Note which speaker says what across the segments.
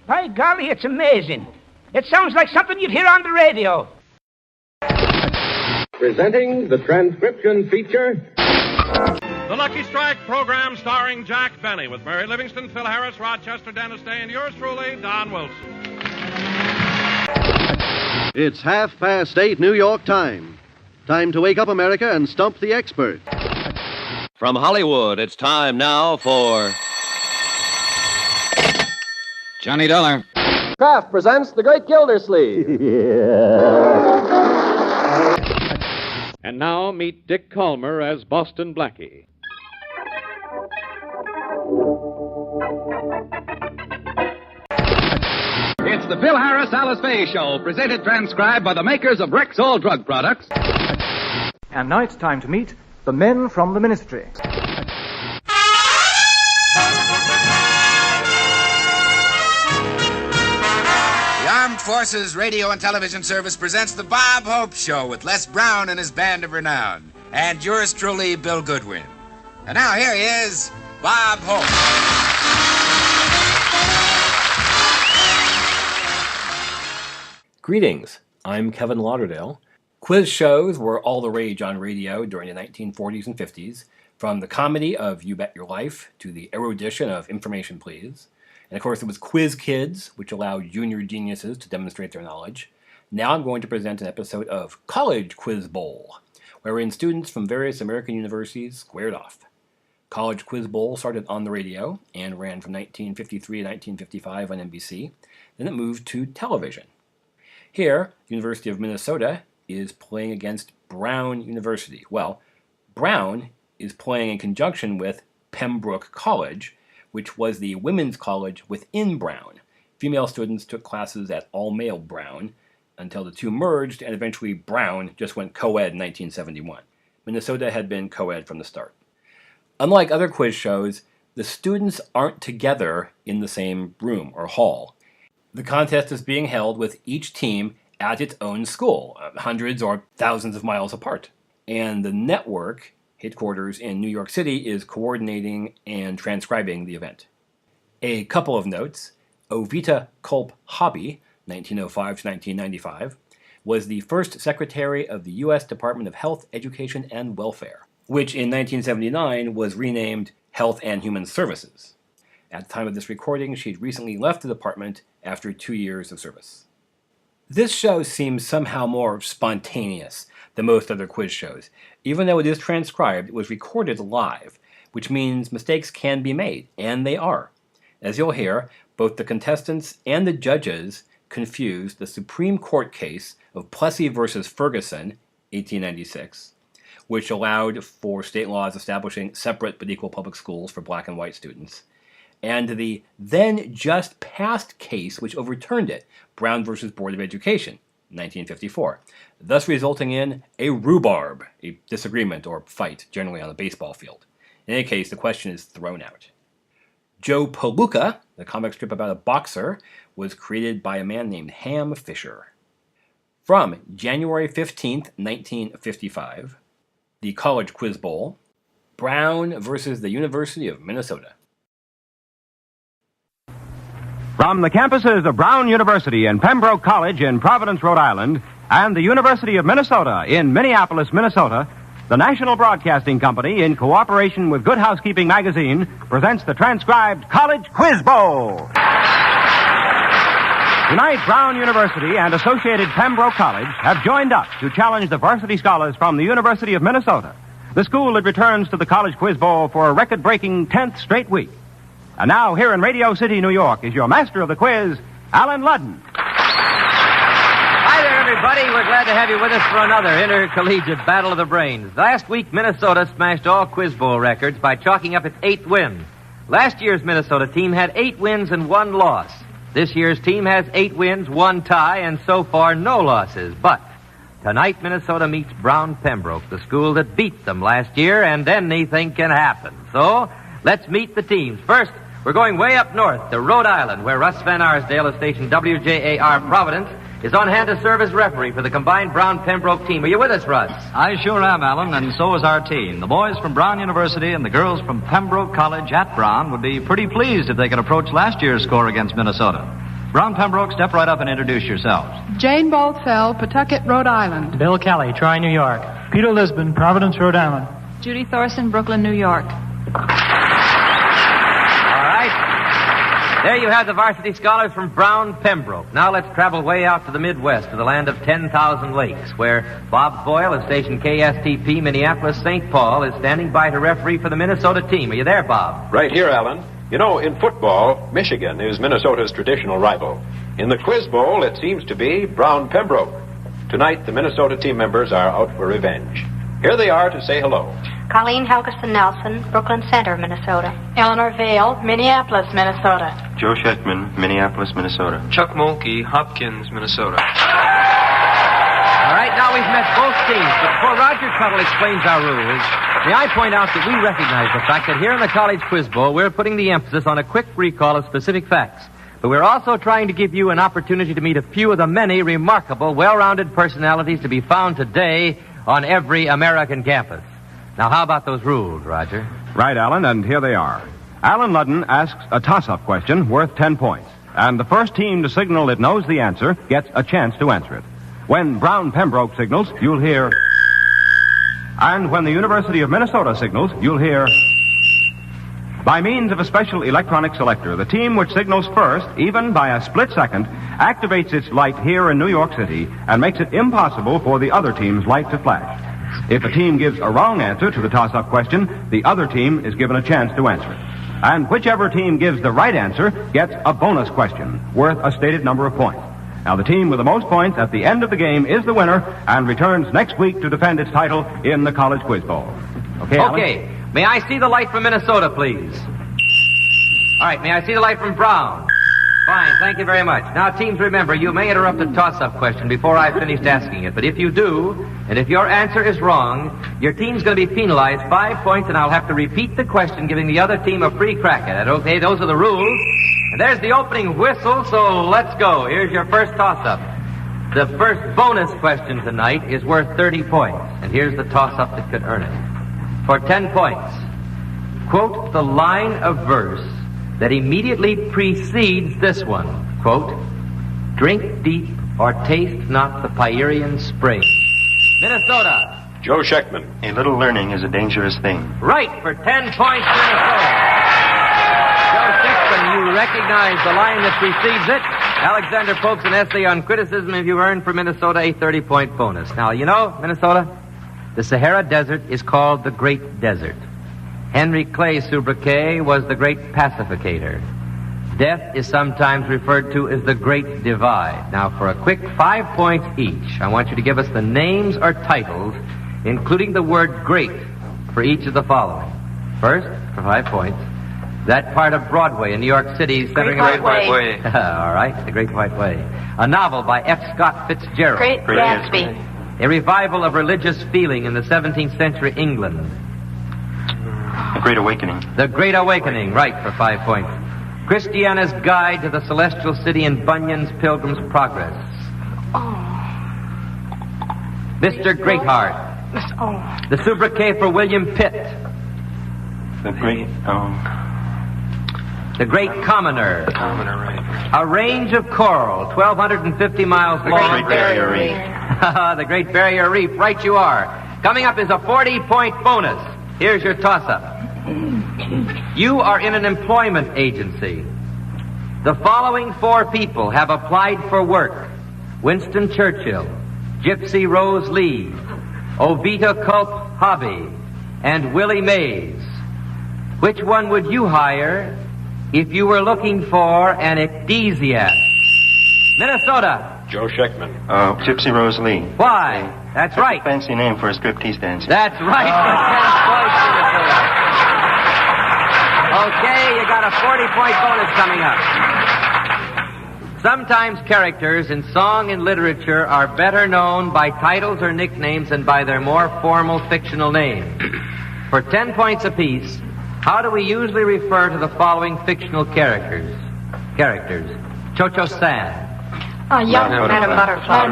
Speaker 1: By golly, it's amazing. It sounds like something you'd hear on the radio.
Speaker 2: Presenting the transcription feature.
Speaker 3: The Lucky Strike program starring Jack Benny with Mary Livingston, Phil Harris, Rochester Dennis Day, and yours truly, Don Wilson.
Speaker 4: It's 8:30 New York time. Time to wake up, America, and stump the expert.
Speaker 5: From Hollywood, it's time now for Johnny Dollar.
Speaker 6: Kraft presents The Great Gildersleeve.
Speaker 3: And now meet Dick Calmer as Boston Blackie.
Speaker 7: It's the Phil Harris Alice Faye Show, presented transcribed by the makers of Rexall drug products.
Speaker 8: And now it's time to meet the men from the ministry.
Speaker 9: The Armed Forces Radio and Television Service presents the Bob Hope Show with Les Brown and his band of renown. And yours truly, Bill Goodwin. And now here he is, Bob Hope.
Speaker 10: Greetings, I'm Kevin Lauderdale. Quiz shows were all the rage on radio during the 1940s and 50s, from the comedy of You Bet Your Life to the erudition of Information Please. And of course, it was Quiz Kids, which allowed junior geniuses to demonstrate their knowledge. Now I'm going to present an episode of College Quiz Bowl, wherein students from various American universities squared off. College Quiz Bowl started on the radio and ran from 1953 to 1955 on NBC. Then it moved to television. Here, University of Minnesota is playing against Brown University. Well, Brown is playing in conjunction with Pembroke College, which was the women's college within Brown. Female students took classes at all-male Brown until the two merged, and eventually Brown just went co-ed in 1971. Minnesota had been co-ed from the start. Unlike other quiz shows, the students aren't together in the same room or hall. The contest is being held with each team at its own school, hundreds or thousands of miles apart. And the network, headquarters in New York City, is coordinating and transcribing the event. A couple of notes. Ovita Culp Hobby, 1905 to 1995, was the first Secretary of the U.S. Department of Health, Education, and Welfare, which in 1979 was renamed Health and Human Services. At the time of this recording, she'd recently left the department after 2 years of service. This show seems somehow more spontaneous than most other quiz shows. Even though it is transcribed, it was recorded live, which means mistakes can be made, and they are. As you'll hear, both the contestants and the judges confused the Supreme Court case of Plessy versus Ferguson, 1896, which allowed for state laws establishing separate but equal public schools for black and white students, and the then just passed case which overturned it, Brown versus Board of Education, 1954, thus resulting in a rhubarb, a disagreement or fight generally on a baseball field. In any case, the question is thrown out. Joe Palooka, the comic strip about a boxer, was created by a man named Ham Fisher. From January 15th, 1955, the College Quiz Bowl, Brown versus the University of Minnesota.
Speaker 11: From the campuses of Brown University and Pembroke College in Providence, Rhode Island, and the University of Minnesota in Minneapolis, Minnesota, the National Broadcasting Company, in cooperation with Good Housekeeping Magazine, presents the transcribed College Quiz Bowl. Tonight, Brown University and Associated Pembroke College have joined up to challenge the varsity scholars from the University of Minnesota, the school that returns to the College Quiz Bowl for a record-breaking 10th straight week. And now, here in Radio City, New York, is your master of the quiz, Alan Ludden.
Speaker 12: Hi there, everybody. We're glad to have you with us for another intercollegiate battle of the brains. Last week, Minnesota smashed all Quiz Bowl records by chalking up its 8th win. Last year's Minnesota team had 8 wins and 1 loss. This year's team has 8 wins, 1 tie, and so far no losses. But tonight, Minnesota meets Brown Pembroke, the school that beat them last year, and anything can happen. So, let's meet the teams. First, we're going way up north to Rhode Island, where Russ Van Arsdale of station WJAR Providence is on hand to serve as referee for the combined Brown-Pembroke team. Are you with us, Russ?
Speaker 13: I sure am, Alan, and so is our team. The boys from Brown University and the girls from Pembroke College at Brown would be pretty pleased if they could approach last year's score against Minnesota. Brown Pembroke, step right up and introduce yourselves.
Speaker 14: Jane Baltfell, Pawtucket, Rhode Island.
Speaker 15: Bill Kelly, Troy, New York. Peter Lisbon, Providence, Rhode Island.
Speaker 14: Judy Thorson, Brooklyn, New York.
Speaker 12: All right. There you have the varsity scholars from Brown Pembroke. Now let's travel way out to the Midwest, to the land of 10,000 lakes, where Bob Boyle of station KSTP Minneapolis St. Paul is standing by to referee for the Minnesota team. Are you there, Bob?
Speaker 16: Right here, Alan. You know, in football, Michigan is Minnesota's traditional rival. In the Quiz Bowl, it seems to be Brown Pembroke. Tonight, the Minnesota team members are out for revenge. Here they are to say hello.
Speaker 17: Colleen Helgeson Nelson, Brooklyn Center, Minnesota. Eleanor Vale, Minneapolis, Minnesota.
Speaker 18: Joe Schechtman, Minneapolis, Minnesota.
Speaker 19: Chuck Mulkey, Hopkins, Minnesota.
Speaker 12: All right, now we've met both teams, but before Roger Tuttle explains our rules, may I point out that we recognize the fact that here in the College Quiz Bowl, we're putting the emphasis on a quick recall of specific facts. But we're also trying to give you an opportunity to meet a few of the many remarkable, well-rounded personalities to be found today on every American campus. Now, how about those rules, Roger?
Speaker 11: Right, Alan, and here they are. Alan Ludden asks a toss-up question worth 10 points. And the first team to signal it knows the answer gets a chance to answer it. When Brown Pembroke signals, you'll hear... And when the University of Minnesota signals, you'll hear... By means of a special electronic selector, the team which signals first, even by a split second, activates its light here in New York City and makes it impossible for the other team's light to flash. If a team gives a wrong answer to the toss-up question, the other team is given a chance to answer it. And whichever team gives the right answer gets a bonus question worth a stated number of points. Now, the team with the most points at the end of the game is the winner and returns next week to defend its title in the College Quiz Bowl. Okay, Alan?
Speaker 12: Okay. May I see the light from Minnesota, please? All right, may I see the light from Brown? Fine, thank you very much. Now, teams, remember, you may interrupt a toss-up question before I've finished asking it. But if you do, and if your answer is wrong, your team's going to be penalized 5 points, and I'll have to repeat the question, giving the other team a free crack at it. Okay, those are the rules. And there's the opening whistle, so let's go. Here's your first toss-up. The first bonus question tonight is worth 30 points. And here's the toss-up that could earn it. For 10 points, quote the line of verse that immediately precedes this one. Quote, drink deep or taste not the Pierian spring. Minnesota.
Speaker 16: Joe Schechtman.
Speaker 18: A little learning is a dangerous thing.
Speaker 12: Right, for 10 points, Minnesota. Joe Schechtman, you recognize the line that precedes it. Alexander Pope's an essay on criticism, and you earned for Minnesota a 30-point bonus. Now, you know, Minnesota, the Sahara Desert is called the Great Desert. Henry Clay Sobriquet was the Great Pacificator. Death is sometimes referred to as the Great Divide. Now, for a quick 5 points each, I want you to give us the names or titles, including the word great, for each of the following. First, for 5 points, that part of Broadway in New York City centering
Speaker 19: Great White Way.
Speaker 12: All right, The Great White Way. A novel by F. Scott Fitzgerald.
Speaker 17: Great Gatsby.
Speaker 12: A revival of religious feeling in the 17th century England.
Speaker 18: The Great Awakening.
Speaker 12: The Great Awakening, right, for 5 points. Christiana's Guide to the Celestial City in Bunyan's Pilgrim's Progress.
Speaker 17: Oh.
Speaker 12: Mr. Greatheart.
Speaker 17: Oh.
Speaker 12: The sobriquet for William Pitt.
Speaker 18: The Great,
Speaker 12: The Great Commoner.
Speaker 19: The Commoner, right.
Speaker 12: A range of coral, 1,250 miles long.
Speaker 18: Great Barrier Reef.
Speaker 12: The Great Barrier Reef, right you are. Coming up is a 40-point bonus. Here's your toss-up. You are in an employment agency. The following 4 people have applied for work. Winston Churchill, Gypsy Rose Lee, Ovita Culp Hobby, and Willie Mays. Which one would you hire if you were looking for an ecdysiast? Minnesota.
Speaker 16: Joe Schechtman.
Speaker 18: Gypsy Rose Lee.
Speaker 12: Why? That's right.
Speaker 18: That's a fancy name for a striptease dancer.
Speaker 12: That's right. Okay, you got a 40-point bonus coming up. Sometimes characters in song and literature are better known by titles or nicknames than by their more formal fictional name. For 10 points apiece, how do we usually refer to the following fictional characters? Cho-Cho San.
Speaker 17: Young Madam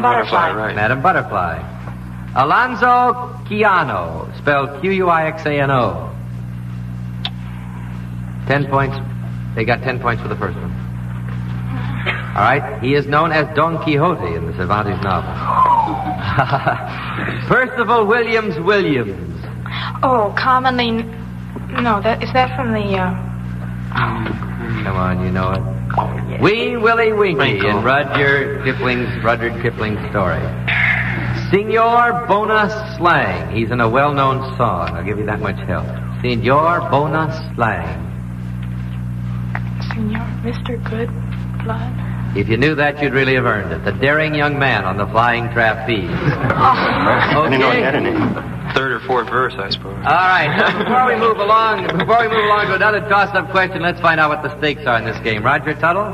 Speaker 17: Butterfly.
Speaker 19: Right.
Speaker 12: Madam Butterfly. Alonzo Quiano, spelled Q-U-I-X-A-N-O. 10 points. They got 10 points for the first one. All right. He is known as Don Quixote in the Cervantes novel. Percival Williams Williams.
Speaker 17: Oh, commonly... No, is that from the...
Speaker 12: Come on, you know it. Wee Willie Winkie in Rudyard Kipling's story. Senor Bona Slang. He's in a well-known song. I'll give you that much help. Senor Bona Slang.
Speaker 17: Senor, Mr. Good Blood.
Speaker 12: If you knew that, you'd really have earned it. The daring young man on the flying trapeze.
Speaker 19: I
Speaker 12: didn't know he had
Speaker 19: a name. Third or fourth verse, I suppose.
Speaker 12: All right. Now, before we move along to another toss-up question, let's find out what the stakes are in this game. Roger Tuttle?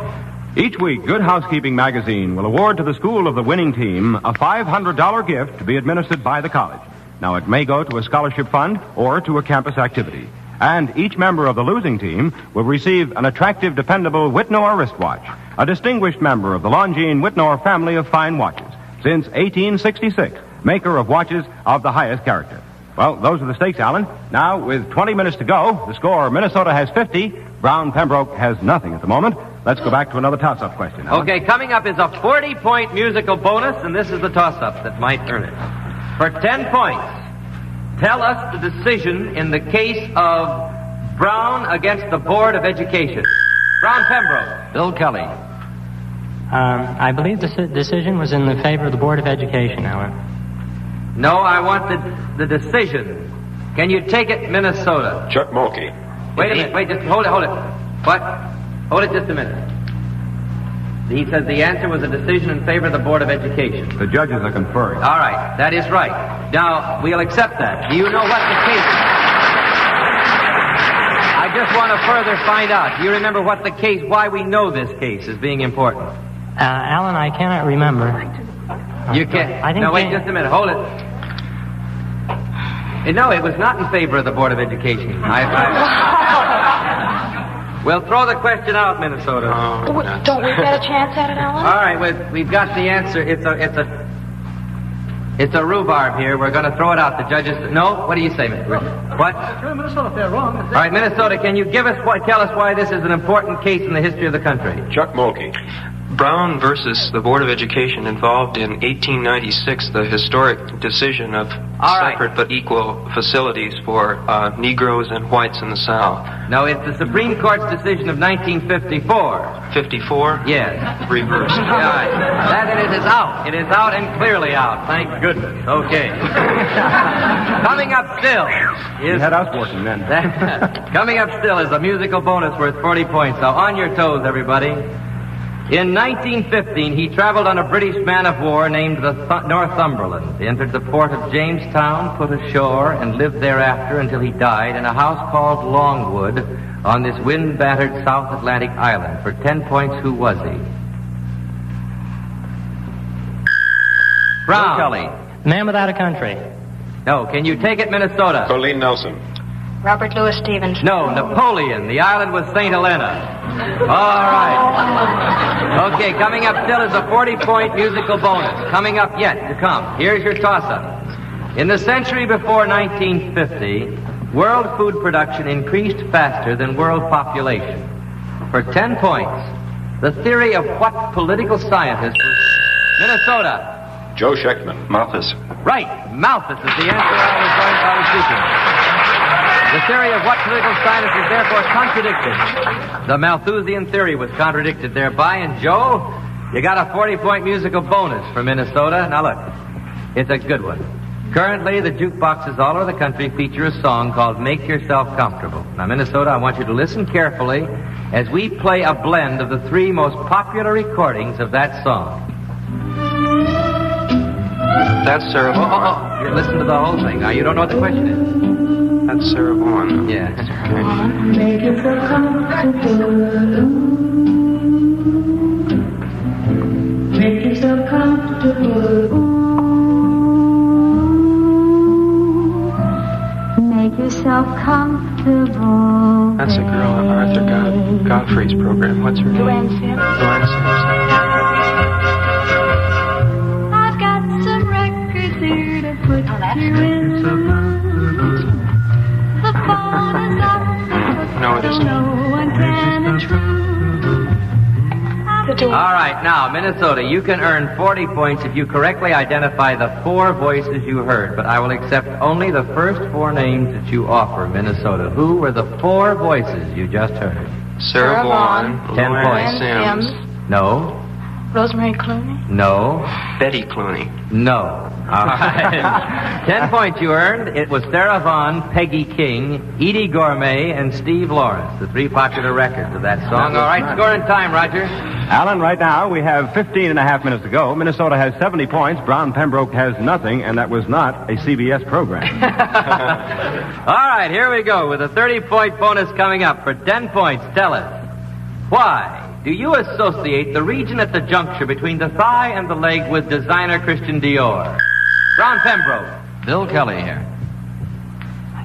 Speaker 11: Each week, Good Housekeeping magazine will award to the school of the winning team a $500 gift to be administered by the college. Now, it may go to a scholarship fund or to a campus activity. And each member of the losing team will receive an attractive, dependable Whitnor wristwatch, a distinguished member of the Longines Whitnor family of fine watches, since 1866, maker of watches of the highest character. Well, those are the stakes, Alan. Now, with 20 minutes to go, the score, Minnesota has 50, Brown Pembroke has nothing at the moment. Let's go back to another toss-up question, Alan.
Speaker 12: Okay, coming up is a 40-point musical bonus, and this is the toss-up that might earn it. For 10 points, tell us the decision in the case of Brown against the Board of Education. Brown Pembroke.
Speaker 20: Bill Kelly. I believe the decision was in the favor of the Board of Education, Alan.
Speaker 12: No, I want the decision. Can you take it, Minnesota?
Speaker 16: Chuck Mulkey.
Speaker 12: Wait a minute. Wait, just hold it. What? Hold it just a minute. He says the answer was a decision in favor of the Board of Education.
Speaker 11: The judges are conferring.
Speaker 12: All right, that is right. Now, we'll accept that. Do you know what the case is? I just want to further find out. Do you remember what the case, why we know this case is being important?
Speaker 20: Alan, I cannot remember.
Speaker 12: You can't. No, wait just a minute. Hold it. No, it was not in favor of the Board of Education. We'll throw the question out, Minnesota.
Speaker 17: Don't we get a chance at it, Alan?
Speaker 12: All right, we've got the answer. It's a rhubarb here. We're going to throw it out. The judges. No. What do you say, Mr. What?
Speaker 15: Minnesota, if they're wrong.
Speaker 12: All right, Minnesota. Can you tell us why this is an important case in the history of the country?
Speaker 16: Chuck Mulkey.
Speaker 19: Brown versus the Board of Education involved in 1896 the historic decision of separate but equal facilities for Negroes and whites in the South.
Speaker 12: No, it's the Supreme Court's decision of 1954.
Speaker 19: 54?
Speaker 12: Yes.
Speaker 19: Reversed.
Speaker 12: That it is out. It is out and clearly out. Thank goodness. Okay. Coming up still is...
Speaker 11: You had us working then.
Speaker 12: Coming up still is a musical bonus worth 40 points. So on your toes, everybody. In 1915, he traveled on a British man-of-war named the Northumberland. He entered the port of Jamestown, put ashore, and lived thereafter until he died in a house called Longwood on this wind-battered South Atlantic island. For 10 points, who was he? Brown.
Speaker 20: Kelly. Man Without a Country.
Speaker 12: No, can you take it, Minnesota?
Speaker 16: Colleen Nelson.
Speaker 17: Robert Louis Stevens.
Speaker 12: No, Napoleon. The island was St. Helena. All right. Okay, coming up still is a 40-point musical bonus. Coming up yet to come. Here's your toss-up. In the century before 1950, world food production increased faster than world population. For 10 points, the theory of what political scientist was... Minnesota.
Speaker 16: Joe Schechtman.
Speaker 18: Malthus.
Speaker 12: Right. Malthus is the answer I was seeking. The theory of what political scientist is therefore contradicted. The Malthusian theory was contradicted thereby, and Joe, you got a 40-point musical bonus for Minnesota. Now look, it's a good one. Currently, the jukeboxes all over the country feature a song called Make Yourself Comfortable. Now, Minnesota, I want you to listen carefully as we play a blend of the three most popular recordings of that song.
Speaker 19: That's Sarah Vaughan.
Speaker 12: You listen to the whole thing. Now, you don't know what the question is.
Speaker 19: That's Sarah Vaughan.
Speaker 12: Yeah.
Speaker 21: Make yourself comfortable. Make yourself comfortable. Make yourself comfortable.
Speaker 19: That's a girl on Arthur Godfrey's program. What's her name?
Speaker 17: Luann Sims.
Speaker 19: Luann Sims.
Speaker 21: I've got some records here to put you in. The phone is up.
Speaker 19: No, it isn't.
Speaker 21: No one can intrude. I've
Speaker 17: the door.
Speaker 12: All right, now, Minnesota, you can earn 40 points if you correctly identify the 4 voices you heard, but I will accept only the first 4 names that you offer, Minnesota. Who were the 4 voices you just heard?
Speaker 19: Sarah Vaughan,
Speaker 12: 10 points.
Speaker 19: Sims,
Speaker 12: No.
Speaker 17: Rosemary Clooney.
Speaker 12: No.
Speaker 19: Betty Clooney.
Speaker 12: No. All right. 10 points you earned. It was Sarah Vaughan, Peggy King, Edie Gourmet, and Steve Lawrence, the 3 popular records of that song. All right, scoring time, Roger.
Speaker 11: Alan, right now we have 15 and a half minutes to go. Minnesota has 70 points. Brown Pembroke has nothing, and that was not a CBS program.
Speaker 12: All right, here we go with a 30-point bonus coming up. For 10 points, tell us, why do you associate the region at the juncture between the thigh and the leg with designer Christian Dior? Brown Pembroke.
Speaker 13: Bill Kelly here.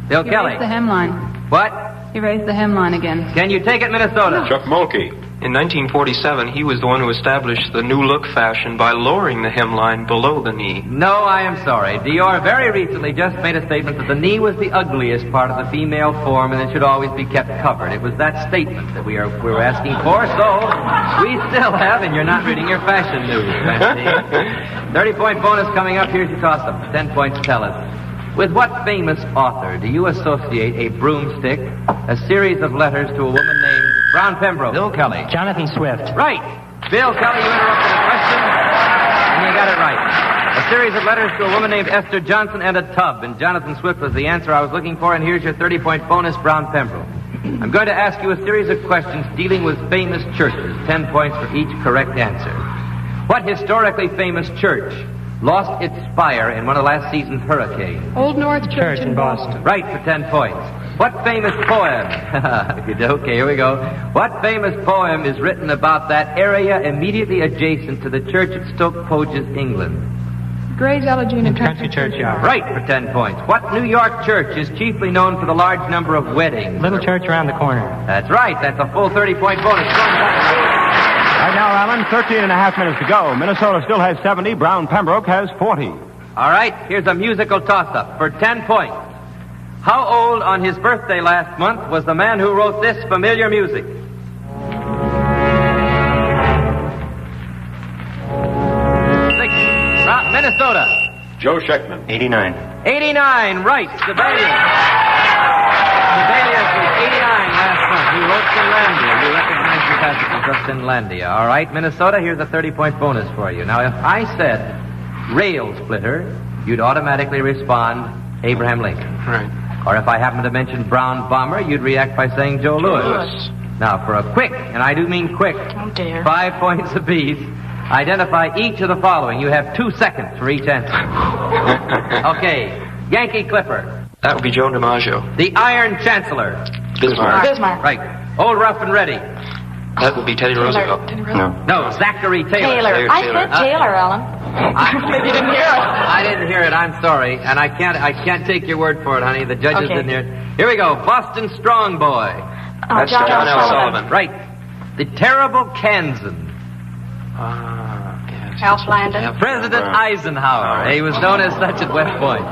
Speaker 12: Bill
Speaker 14: He
Speaker 12: Kelly.
Speaker 14: raised the hemline.
Speaker 12: What?
Speaker 14: He raised the hemline again.
Speaker 12: Can you take it, Minnesota?
Speaker 16: Chuck Mulkey.
Speaker 19: In 1947, he was the one who established the new look fashion by lowering the hemline below the knee.
Speaker 12: No, I am sorry. Dior very recently just made a statement that the knee was the ugliest part of the female form and it should always be kept covered. It was that statement that we were asking for, so we still have, and you're not reading your fashion news, Francine. 30-point bonus coming up. Here's your toss-up. 10 points, tell us. With what famous author do you associate a broomstick, a series of letters to a woman named Brown Pembroke?
Speaker 13: Bill Kelly.
Speaker 20: Jonathan Swift.
Speaker 12: Right. Bill Kelly, you interrupted a question, and you got it right. A series of letters to a woman named Esther Johnson and a tub, and Jonathan Swift was the answer I was looking for, and here's your 30-point bonus, Brown Pembroke. I'm going to ask you a series of questions dealing with famous churches, 10 points for each correct answer. What historically famous church lost its spire in one of last season's hurricanes?
Speaker 14: Old North Church in Boston.
Speaker 12: Right, for 10 points. What famous poem? Okay, here we go. What famous poem is written about that area immediately adjacent to the church at Stoke Poges, England?
Speaker 14: Gray's Elegy in Country
Speaker 20: Churchyard.
Speaker 12: Right, for 10 points. What New York church is chiefly known for the large number of weddings?
Speaker 20: Little church around the corner.
Speaker 12: That's right. That's a full 30-point bonus.
Speaker 11: Right now, Alan, 13 and a half minutes to go. Minnesota still has 70. Brown Pembroke has 40.
Speaker 12: All right, here's a musical toss-up for 10 points. How old on his birthday last month was the man who wrote this familiar music? Minnesota.
Speaker 16: Joe Scheckman.
Speaker 18: 89.
Speaker 12: 89, right. Sibelius. Sibelius was 89 last month. He wrote Finlandia. You recognize the passages of Finlandia. All right, Minnesota, here's a 30-point bonus for you. Now, if I said rail splitter, you'd automatically respond Abraham Lincoln.
Speaker 19: Right.
Speaker 12: Or if I happen to mention brown bomber, you'd react by saying Joe Louis. Now, for a quick, and I do mean quick, 5 points apiece, identify each of the following. You have 2 seconds for each answer. Okay. Yankee Clipper.
Speaker 19: That would be Joe DiMaggio.
Speaker 12: The Iron Chancellor.
Speaker 19: Bismarck.
Speaker 17: Bismarck.
Speaker 12: Right. Old Rough and Ready.
Speaker 19: That would be Teddy Roosevelt.
Speaker 12: No, Zachary Taylor.
Speaker 17: I said Taylor, Ellen. Maybe you didn't hear it.
Speaker 12: I didn't hear it. I'm sorry, and I can't take your word for it, honey. The judges didn't hear it. Here we go. Boston Strong Boy.
Speaker 19: That's John L. Sullivan.
Speaker 12: Right. The Terrible Kansan.
Speaker 19: Yes.
Speaker 17: Alf Landon.
Speaker 12: President Eisenhower. He was known as such at West Point.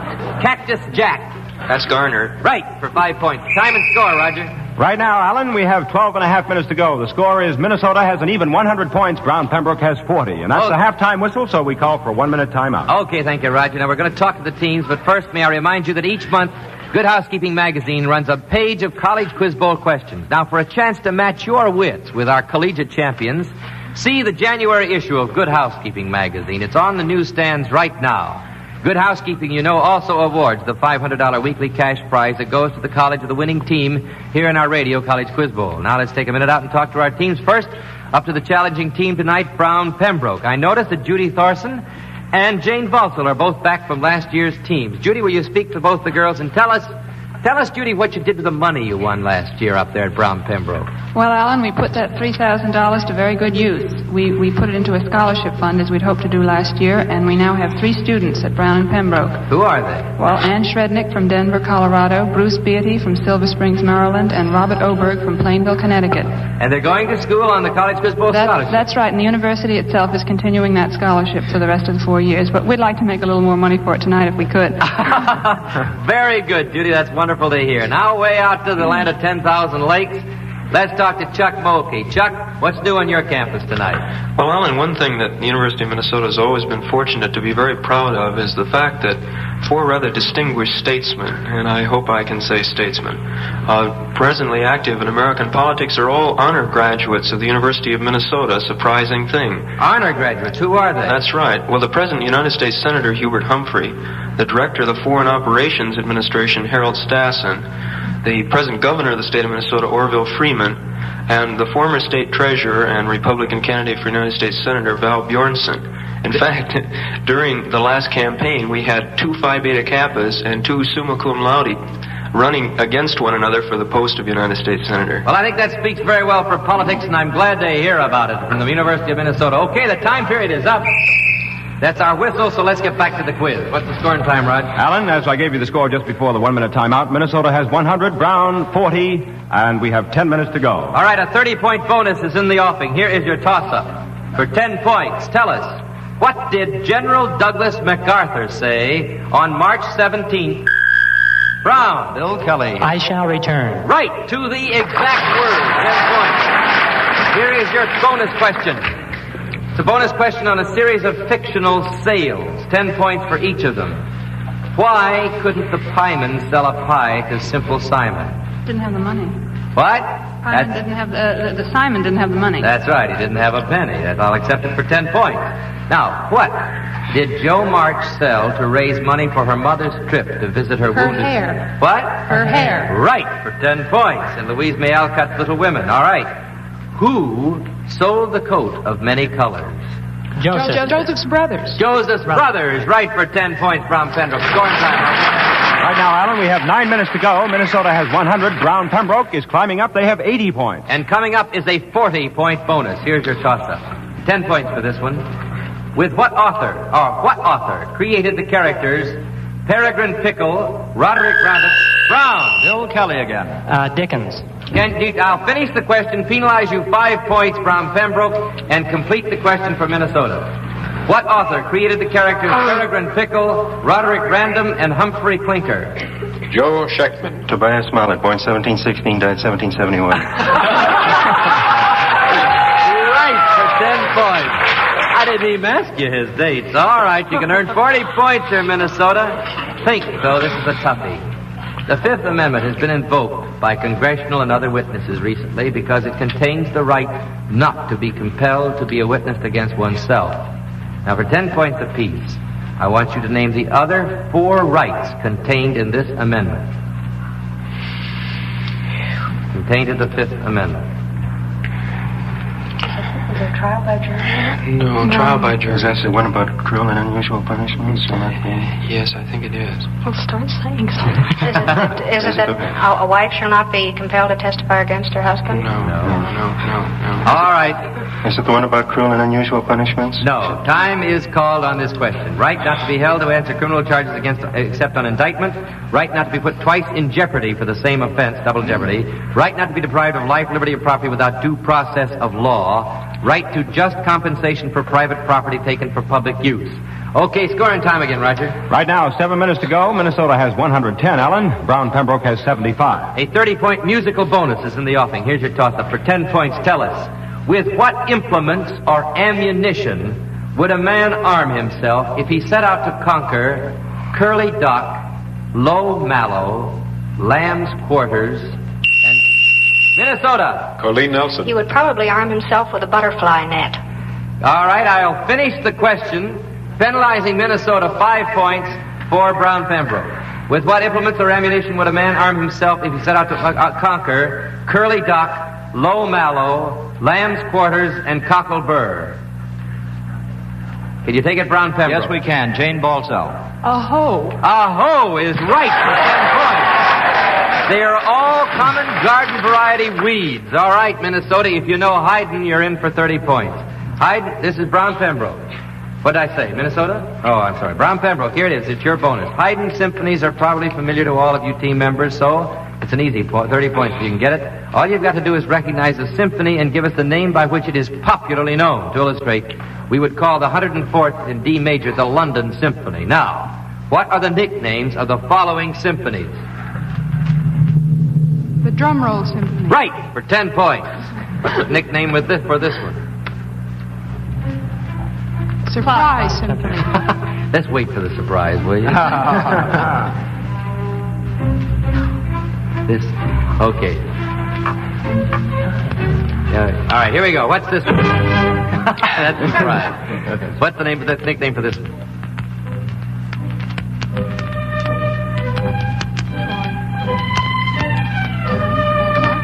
Speaker 12: Cactus Jack.
Speaker 19: That's Garner.
Speaker 12: Right, for 5 points. Time and score, Roger.
Speaker 11: Right now, Alan, we have 12 and a half minutes to go. The score is Minnesota has an even 100 points. Brown Pembroke has 40. And that's the halftime whistle, so we call for a 1-minute timeout.
Speaker 12: Okay, thank you, Roger. Now, we're going to talk to the teams, but first, may I remind you that each month, Good Housekeeping Magazine runs a page of college quiz bowl questions. Now, for a chance to match your wits with our collegiate champions, see the January issue of Good Housekeeping Magazine. It's on the newsstands right now. Good Housekeeping, you know, also awards the $500 weekly cash prize that goes to the college of the winning team here in our Radio College Quiz Bowl. Now let's take a minute out and talk to our teams. First, up to the challenging team tonight, Brown Pembroke. I noticed that Judy Thorson and Jane Volsel are both back from last year's teams. Judy, will you speak to both the girls and tell us, Judy, what you did with the money you won last year up there at Brown Pembroke?
Speaker 14: Well, Alan, we put that $3,000 to very good use. We put it into a scholarship fund, as we'd hoped to do last year, and we now have 3 students at Brown and Pembroke.
Speaker 12: Who are they?
Speaker 14: Well, Ann Shrednick from Denver, Colorado, Bruce Beatty from Silver Springs, Maryland, and Robert Oberg from Plainville, Connecticut.
Speaker 12: And they're going to school on the College Quiz Bowl scholarship?
Speaker 14: That's right, and the university itself is continuing that scholarship for the rest of the 4 years, but we'd like to make a little more money for it tonight if we could.
Speaker 12: Very good, Judy. That's wonderful to hear. Now, way out to the land of 10,000 lakes, Let's talk to Chuck Mulkey. Chuck, what's new on your campus tonight?
Speaker 19: Well, Alan, one thing that the University of Minnesota has always been fortunate to be very proud of is the fact that four rather distinguished statesmen, and I hope I can say statesmen, presently active in American politics are all honor graduates of the University of Minnesota. Surprising thing.
Speaker 12: Honor graduates? Who are they?
Speaker 19: That's right. Well, the present United States Senator Hubert Humphrey, the Director of the Foreign Operations Administration Harold Stassen, the present Governor of the state of Minnesota Orville Freeman, and the former state treasurer and Republican candidate for United States Senator Val Bjornson. In fact, during the last campaign, we had 2 Phi Beta Kappas and 2 Summa Cum Laude running against one another for the post of United States Senator.
Speaker 12: Well, I think that speaks very well for politics, and I'm glad to hear about it from the University of Minnesota. Okay, the time period is up. That's our whistle, so let's get back to the quiz. What's the scoring time, Rod?
Speaker 11: Alan, as I gave you the score just before the 1-minute timeout, Minnesota has 100, Brown 40, and we have 10 minutes to go.
Speaker 12: All right, a 30-point bonus is in the offing. Here is your toss-up. For 10 points, tell us, what did General Douglas MacArthur say on March 17th? Brown.
Speaker 20: Bill Kelly. I shall return.
Speaker 12: Right, to the exact word. 10 points. Here is your bonus question. It's a bonus question on a series of fictional sales. 10 points for each of them. Why couldn't the pieman sell a pie to Simple Simon?
Speaker 14: Didn't have the money.
Speaker 12: What?
Speaker 14: Simon didn't have the Simon didn't have the money.
Speaker 12: That's right. He didn't have a penny. That's all accepted for 10 points. Now, what did Jo March sell to raise money for her mother's trip to visit her wounded...
Speaker 14: Her hair.
Speaker 12: What?
Speaker 14: Her hair.
Speaker 12: Right, for 10 points. And Louise May Alcott's Little Women. All right. Who sold the coat of many colors?
Speaker 14: Joseph's brothers.
Speaker 12: Joseph's brothers. Right, for 10 points, Brown Pembroke. Scoring time.
Speaker 11: Right now, Alan, we have 9 minutes to go. Minnesota has 100. Brown Pembroke is climbing up. They have 80 points.
Speaker 12: And coming up is a 40-point bonus. Here's your toss-up. 10 points for this one. With what author created the characters Peregrine Pickle, Roderick Rabbit, Brown?
Speaker 20: Bill Kelly again. Dickens.
Speaker 12: I'll finish the question, penalize you 5 points, Brown Pembroke, and complete the question for Minnesota. What author created the characters Peregrine Pickle, Roderick Random, and Humphrey Clinker?
Speaker 16: Joe Schechtman.
Speaker 18: Tobias Smollett, born 1716, died 1771.
Speaker 12: Right, for 10 points. I didn't even ask you his dates. All right, you can earn 40 points here, Minnesota. Think, though, this is a toughie. The Fifth Amendment has been invoked by congressional and other witnesses recently because it contains the right not to be compelled to be a witness against oneself. Now, for 10 points apiece, I want you to name the other 4 rights contained in this amendment. Contained in the Fifth Amendment.
Speaker 17: Is there trial by jury?
Speaker 19: No, trial by jury.
Speaker 18: Is that the one about cruel and unusual punishments?
Speaker 19: Yes, I think it is.
Speaker 17: Well, start saying something. Is it that a wife shall not be compelled to testify against her husband?
Speaker 19: No.
Speaker 12: All right.
Speaker 18: Is it the one about cruel and unusual punishments?
Speaker 12: No. Time is called on this question. Right not to be held to answer criminal charges except on indictment. Right not to be put twice in jeopardy for the same offense, double jeopardy. Right not to be deprived of life, liberty, or property without due process of law. Right to just compensation for private property taken for public use. Okay, scoring time again, Roger.
Speaker 11: Right now, 7 minutes to go. Minnesota has 110, Alan. Brown Pembroke has 75.
Speaker 12: A 30-point musical bonus is in the offing. Here's your toss-up. For 10 points, tell us, with what implements or ammunition would a man arm himself if he set out to conquer Curly Dock, Low Mallow, Lamb's Quarters, and Minnesota?
Speaker 16: Colleen Nelson.
Speaker 17: He would probably arm himself with a butterfly net.
Speaker 12: All right, I'll finish the question, penalizing Minnesota 5 points for Brown Pembroke. With what implements or ammunition would a man arm himself if he set out to conquer Curly Dock, Low Mallow, Lamb's Quarters, and Cockle Burr? Can you take it, Brown Pembroke?
Speaker 13: Yes, we can. Jane Balsell.
Speaker 14: A hoe.
Speaker 12: A hoe is right for 10 points. They are all common garden variety weeds. All right, Minnesota, if you know Haydn, you're in for 30 points. Haydn, this is Brown Pembroke. What did I say, Minnesota? Oh, I'm sorry. Brown Pembroke, here it is. It's your bonus. Haydn symphonies are probably familiar to all of you team members, so it's an easy 30 points if you can get it. All you've got to do is recognize the symphony and give us the name by which it is popularly known. To illustrate, we would call the 104th in D major the London Symphony. Now, what are the nicknames of the following symphonies?
Speaker 14: The Drum Roll Symphony.
Speaker 12: Right, for 10 points. What's the nickname for this one?
Speaker 14: Surprise Symphony.
Speaker 12: Let's wait for the surprise, will you? Okay. All right, here we go. What's this one? That's a surprise. What's the nickname for this one?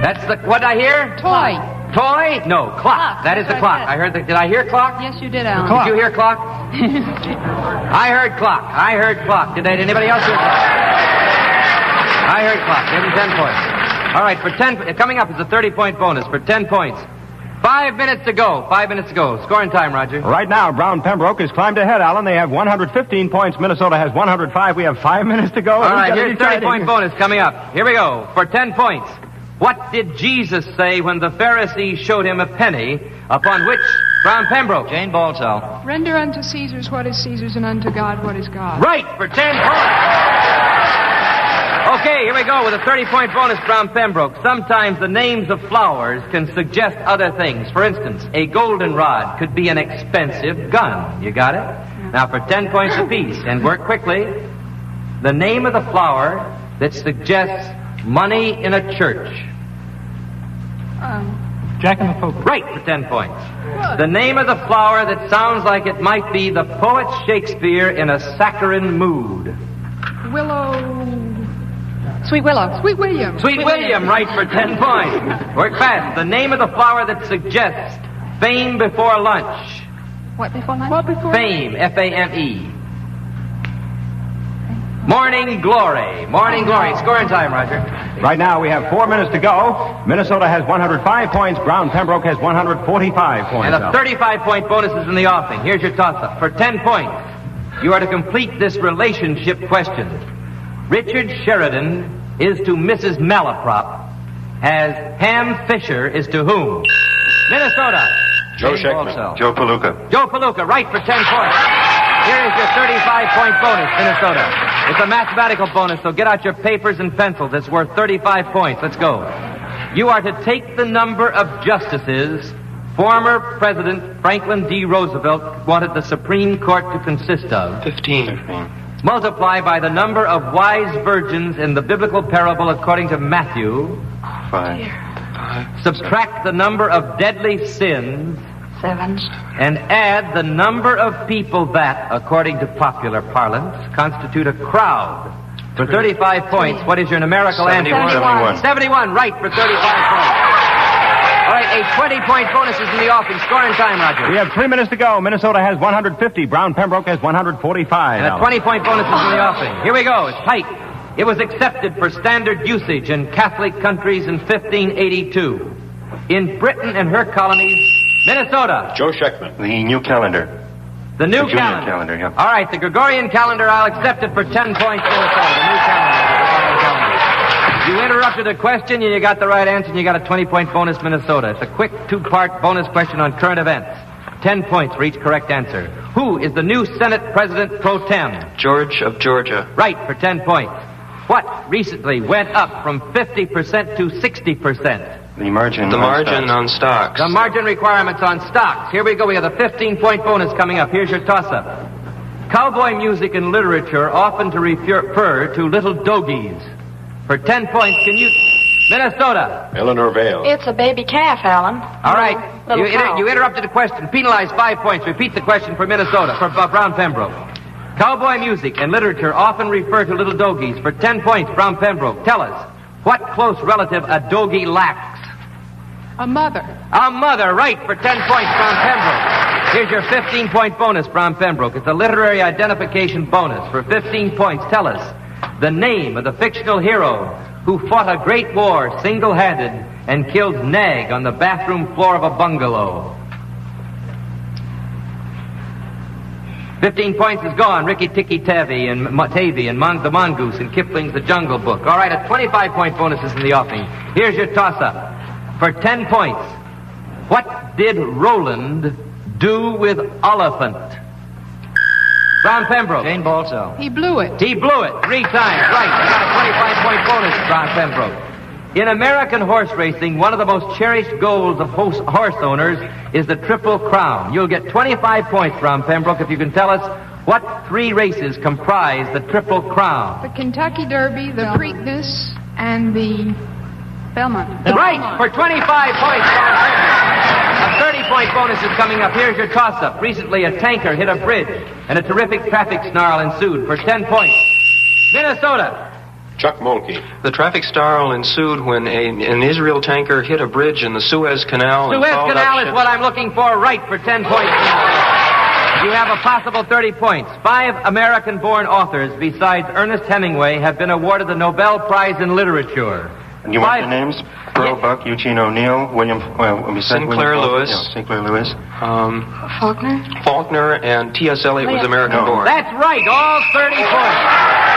Speaker 12: That's what I hear?
Speaker 14: Toy.
Speaker 12: Toy? No, clock. That is the clock. I heard. Did I hear clock?
Speaker 14: Yes, you did, Alan.
Speaker 12: Did you hear clock? I heard clock. I heard clock. Did anybody else hear clock? I heard clock. Give him 10 points. All right, for 10. Coming up is a 30-point bonus for 10 points. 5 minutes to go. 5 minutes to go. Scoring time, Roger.
Speaker 11: Right now, Brown Pembroke has climbed ahead, Alan. They have 115 points. Minnesota has 105. We have 5 minutes to go.
Speaker 12: All right, here's 30-point bonus coming up. Here we go. For 10 points. What did Jesus say when the Pharisees showed him a penny, upon which Brown Pembroke?
Speaker 13: Jane Baltell.
Speaker 14: Render unto Caesar's what is Caesar's, and unto God what is God.
Speaker 12: Right, for 10 points. Okay, here we go with a 30-point bonus, Brown Pembroke. Sometimes the names of flowers can suggest other things. For instance, a goldenrod could be an expensive gun. You got it? Now, for 10 points apiece, and work quickly, the name of the flower that suggests money in a church.
Speaker 15: Jack and the Poker.
Speaker 12: Right, for 10 points. The name of the flower that sounds like it might be the poet Shakespeare in a saccharine mood.
Speaker 14: Willow. Sweet Willow. Sweet William.
Speaker 12: Sweet William, right, for 10 points. Work fast. The name of the flower that suggests fame before lunch.
Speaker 14: What before lunch? What before
Speaker 12: Fame, F-A-M-E. Morning Glory. Morning Glory. Scoring time, Roger.
Speaker 11: Right now, we have 4 minutes to go. Minnesota has 105 points. Brown Pembroke has 145 points.
Speaker 12: And a 35-point bonus is in the offing. Here's your toss-up. For 10 points, you are to complete this relationship question. Richard Sheridan is to Mrs. Malaprop as Ham Fisher is to whom? Minnesota.
Speaker 16: Joe Scheckman.
Speaker 18: Joe Palooka.
Speaker 12: Joe Palooka, right, for 10 points. Here is your 35-point bonus, Minnesota. It's a mathematical bonus, so get out your papers and pencils. It's worth 35 points. Let's go. You are to take the number of justices former President Franklin D. Roosevelt wanted the Supreme Court to consist of.
Speaker 19: 15.
Speaker 12: Multiply by the number of wise virgins in the biblical parable according to Matthew.
Speaker 18: 5.
Speaker 12: Subtract the number of deadly sins.
Speaker 17: 7.
Speaker 12: And add the number of people that, according to popular parlance, constitute a crowd. For 35 points, what is your numerical answer?
Speaker 18: 71.
Speaker 12: 71, right, for 35 points. All right, a 20-point bonus is in the offing. Scoring time, Roger.
Speaker 11: We have 3 minutes to go. Minnesota has 150. Brown Pembroke has 145.
Speaker 12: And a 20-point bonus is in the offing. Here we go. It's tight. It was accepted for standard usage in Catholic countries in 1582. In Britain and her colonies, Minnesota.
Speaker 16: Joe Scheckman.
Speaker 18: The new calendar.
Speaker 12: The new
Speaker 18: junior
Speaker 12: calendar.
Speaker 18: calendar, yeah.
Speaker 12: All right, the Gregorian calendar, I'll accept it for 10 points, Minnesota. The new calendar, the Gregorian calendar. You interrupted a question, and you got the right answer, and you got a 20-point bonus, Minnesota. It's a quick 2-part bonus question on current events. 10 points for each correct answer. Who is the new Senate President pro tem?
Speaker 19: George of Georgia.
Speaker 12: Right, for 10 points. What recently went up from 50% to 60%?
Speaker 18: The margin.
Speaker 19: The margin on stocks.
Speaker 12: The margin requirements on stocks. Here we go. We have a 15-point bonus coming up. Here's your toss-up. Cowboy music and literature often to refer to little dogies. For 10 points, can you... Minnesota.
Speaker 16: Eleanor Vale.
Speaker 17: It's a baby calf, Alan.
Speaker 12: All right.
Speaker 17: Little cow.
Speaker 12: You interrupted a question. Penalized 5 points. Repeat the question for Minnesota, for Brown Pembroke. Cowboy music and literature often refer to little dogies. For 10 points, Brown Pembroke, tell us, what close relative a dogie lacks?
Speaker 14: A mother.
Speaker 12: A mother, right, for 10 points, Brown Pembroke. Here's your 15-point bonus, Brown Pembroke. It's a literary identification bonus. For 15 points, tell us the name of the fictional hero who fought a great war single-handed and killed Nag on the bathroom floor of a bungalow. 15 points is gone. Ricky Tikki Tavi and the Mongoose and Kipling's The Jungle Book. All right, a 25-point bonus is in the offing. Here's your toss-up. For 10 points, what did Roland do with Oliphant? Brown Pembroke.
Speaker 13: Jane Baltell.
Speaker 14: He blew it.
Speaker 12: He blew it 3 times. Right, you got a 25-point bonus, Brown Pembroke. In American horse racing, one of the most cherished goals of horse owners is the Triple Crown. You'll get 25 points, Brown Pembroke, if you can tell us what 3 races comprise the Triple Crown.
Speaker 14: The Kentucky Derby, the Preakness, and the Belmont.
Speaker 12: Right, for 25 points. A 30-point bonus is coming up. Here's your toss-up. Recently, a tanker hit a bridge, and a terrific traffic snarl ensued for 10 points. Minnesota.
Speaker 16: Chuck Mulkey.
Speaker 19: The traffic snarl ensued when an Israel tanker hit a bridge in the Suez Canal.
Speaker 12: Suez Canal is what I'm looking for, right, for 10 points. You have a possible 30 points. 5 American-born authors besides Ernest Hemingway have been awarded the Nobel Prize in Literature.
Speaker 18: And you want the names? Pearl Buck, Eugene O'Neill,
Speaker 19: Sinclair Lewis.
Speaker 18: Sinclair Lewis.
Speaker 19: Faulkner, and T.S. Eliot was American-born.
Speaker 12: That's right, all 30 points.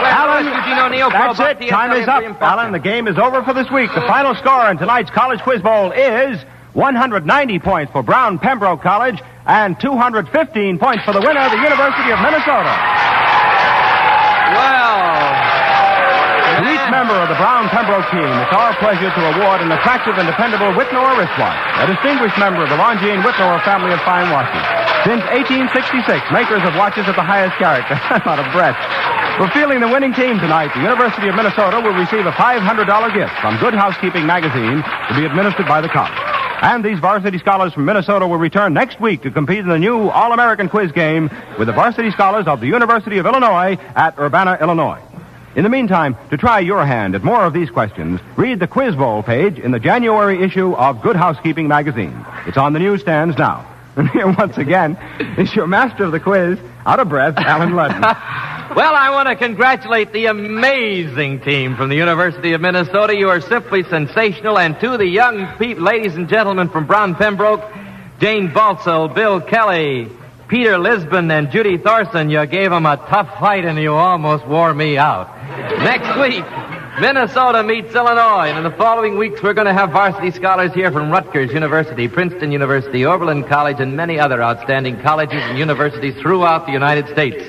Speaker 11: Alan,
Speaker 12: Eugene O'Neill,
Speaker 11: that's
Speaker 12: Pearl
Speaker 11: it.
Speaker 12: Buck,
Speaker 11: Time is up. Alan, the game is over for this week. The final score in tonight's College Quiz Bowl is 190 points for Brown Pembroke College and 215 points for the winner, the University of Minnesota. To each member of the Brown Pembroke team, it's our pleasure to award an attractive and dependable Whitnor wristwatch, a distinguished member of the Longines Whitnor family of fine watches. Since 1866, makers of watches of the highest character. I'm out of breath. For fielding the winning team tonight, the University of Minnesota will receive a $500 gift from Good Housekeeping magazine to be administered by the college. And these varsity scholars from Minnesota will return next week to compete in the new All-American Quiz game with the varsity scholars of the University of Illinois at Urbana, Illinois. In the meantime, to try your hand at more of these questions, read the Quiz Bowl page in the January issue of Good Housekeeping magazine. It's on the newsstands now. And here once again is your master of the quiz, out of breath, Alan Ludden.
Speaker 12: Well, I want to congratulate the amazing team from the University of Minnesota. You are simply sensational. And to the young ladies and gentlemen from Brown Pembroke, Jane Balsall, Bill Kelly, Peter Lisbon, and Judy Thorson, you gave them a tough fight and you almost wore me out. Next week, Minnesota meets Illinois, and in the following weeks we're going to have varsity scholars here from Rutgers University, Princeton University, Oberlin College, and many other outstanding colleges and universities throughout the United States.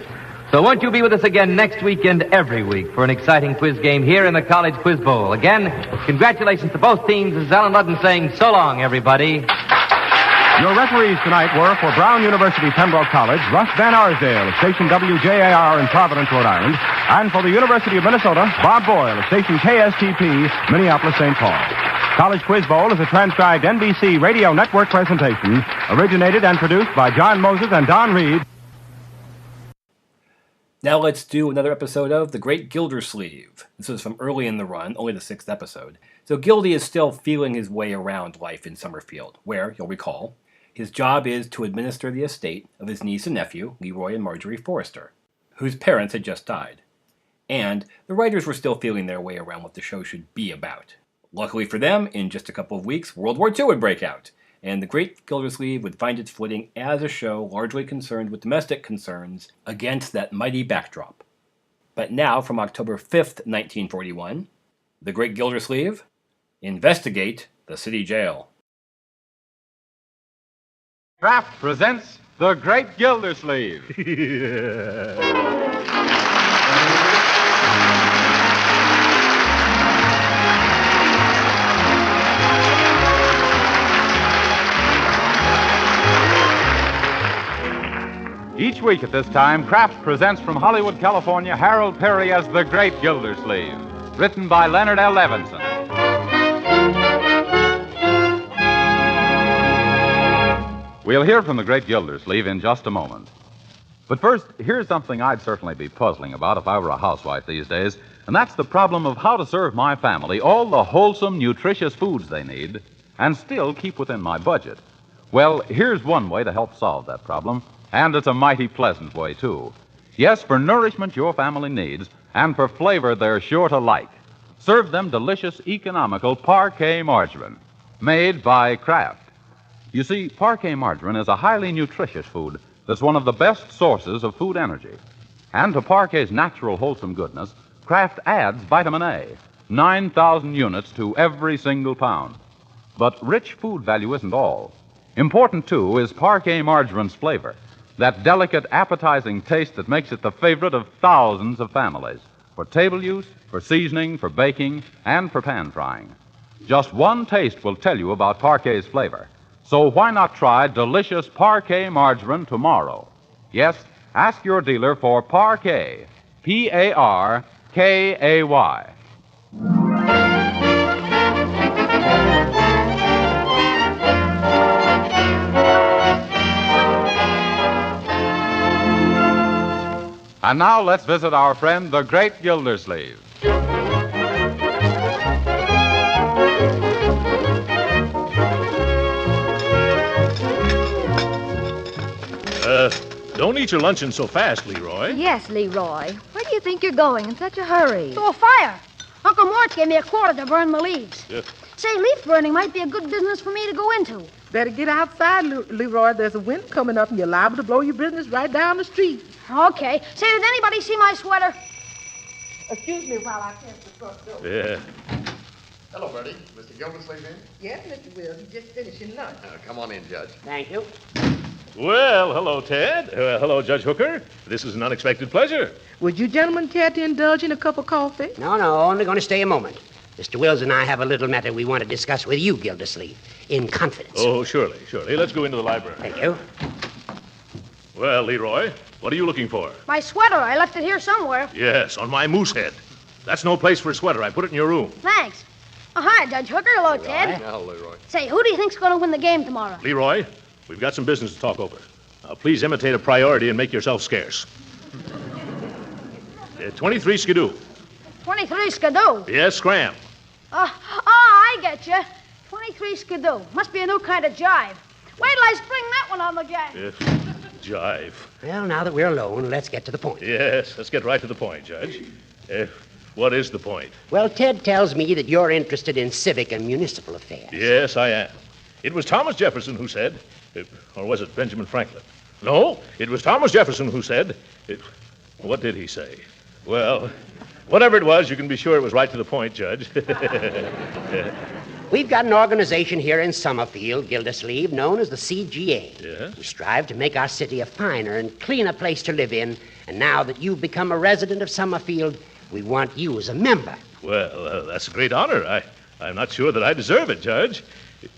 Speaker 12: So won't you be with us again next weekend every week for an exciting quiz game here in the College Quiz Bowl. Again, congratulations to both teams. This is Alan Ludden saying so long, everybody.
Speaker 11: Your referees tonight were for Brown University Pembroke College, Russ Van Arsdale of station WJAR in Providence, Rhode Island, and for the University of Minnesota, Bob Boyle of station KSTP, Minneapolis, St. Paul. College Quiz Bowl is a transcribed NBC Radio Network presentation, originated and produced by John Moses and Don Reed.
Speaker 10: Now let's do another episode of The Great Gildersleeve. This was from early in the run, only the 6th episode. So Gildy is still feeling his way around life in Summerfield, where, you'll recall, his job is to administer the estate of his niece and nephew, Leroy and Marjorie Forrester, whose parents had just died. And the writers were still feeling their way around what the show should be about. Luckily for them, in just a couple of weeks, World War II would break out, and The Great Gildersleeve would find its footing as a show largely concerned with domestic concerns against that mighty backdrop. But now, from October 5th, 1941, The Great Gildersleeve, investigate the city jail.
Speaker 1: Kraft presents The Great Gildersleeve. Each week at this time, Kraft presents from Hollywood, California, Harold Perry as The Great Gildersleeve, written by Leonard L. Levinson. We'll hear from the Great Gildersleeve in just a moment. But first, here's something I'd certainly be puzzling about if I were a housewife these days, and that's the problem of how to serve my family all the wholesome, nutritious foods they need and still keep within my budget. Well, here's one way to help solve that problem, and it's a mighty pleasant way, too. Yes, for nourishment your family needs, and for flavor they're sure to like. Serve them delicious, economical Parquet margarine, made by Kraft. You see, Parquet margarine is a highly nutritious food that's one of the best sources of food energy. And to Parquet's natural, wholesome goodness, Kraft adds vitamin A, 9,000 units to every single pound. But rich food value isn't all. Important, too, is Parquet margarine's flavor, that delicate, appetizing taste that makes it the favorite of thousands of families. for table use, for seasoning, for baking, and for pan frying. Just one taste will tell you about Parquet's flavor. So why not try delicious Parquet margarine tomorrow? Yes, ask your dealer for Parquet, Parkay. And now let's visit our friend, the Great Gildersleeve.
Speaker 2: Don't eat your luncheon so fast, Leroy.
Speaker 22: Yes, Leroy. Where do you think you're going in such a hurry?
Speaker 23: To a fire. Uncle Mort gave me a quarter to burn the leaves.
Speaker 2: Yeah.
Speaker 23: Say, leaf burning might be a good business for me to go into.
Speaker 24: Better get outside, Leroy. There's a wind coming up, and you're liable to blow your business right down the street.
Speaker 23: Okay. Say, did anybody see my sweater?
Speaker 24: Excuse me while I test the front door.
Speaker 2: Yeah.
Speaker 25: Hello, Bertie. Mr. Gildersleeve in?
Speaker 24: Yes, Mr. Wills. He's just finishing lunch.
Speaker 25: Come on in, Judge.
Speaker 24: Thank you.
Speaker 2: Well, hello, Ted. Hello, Judge Hooker. This is an unexpected pleasure.
Speaker 24: Would you gentlemen care to indulge in a cup of coffee?
Speaker 26: No, only going to stay a moment. Mr. Wills and I have a little matter we want to discuss with you, Gildersleeve, in confidence.
Speaker 2: Oh, surely. Let's go into the library.
Speaker 26: Thank you.
Speaker 2: Well, Leroy, what are you looking for?
Speaker 23: My sweater. I left it here somewhere.
Speaker 2: Yes, on my moose head. That's no place for a sweater. I put it in your room.
Speaker 23: Thanks. Oh, hi, Judge Hooker. Hello, Ted.
Speaker 25: Hello, Leroy.
Speaker 23: Say, who do you think's going to win the game tomorrow?
Speaker 2: Leroy, we've got some business to talk over. Now, please imitate a priority and make yourself scarce. 23 skidoo.
Speaker 23: 23 skidoo.
Speaker 2: Yes, scram.
Speaker 23: I get you. 23 skidoo. Must be a new kind of jive. Wait till I spring that one on the gang.
Speaker 2: Jive.
Speaker 26: Well, now that we're alone, let's get to the point.
Speaker 2: Yes, let's get right to the point, Judge. What is the point?
Speaker 26: Well, Ted tells me that you're interested in civic and municipal affairs.
Speaker 2: Yes, I am. It was Thomas Jefferson who said, or was it Benjamin Franklin? No, it was Thomas Jefferson who said, what did he say? Well, whatever it was, you can be sure it was right to the point, Judge.
Speaker 26: We've got an organization here in Summerfield, Gildersleeve, known as the CGA.
Speaker 2: Yes?
Speaker 26: We strive to make our city a finer and cleaner place to live in, and now that you've become a resident of Summerfield, we want you as a member.
Speaker 2: Well, that's a great honor. I'm not sure that I deserve it, Judge.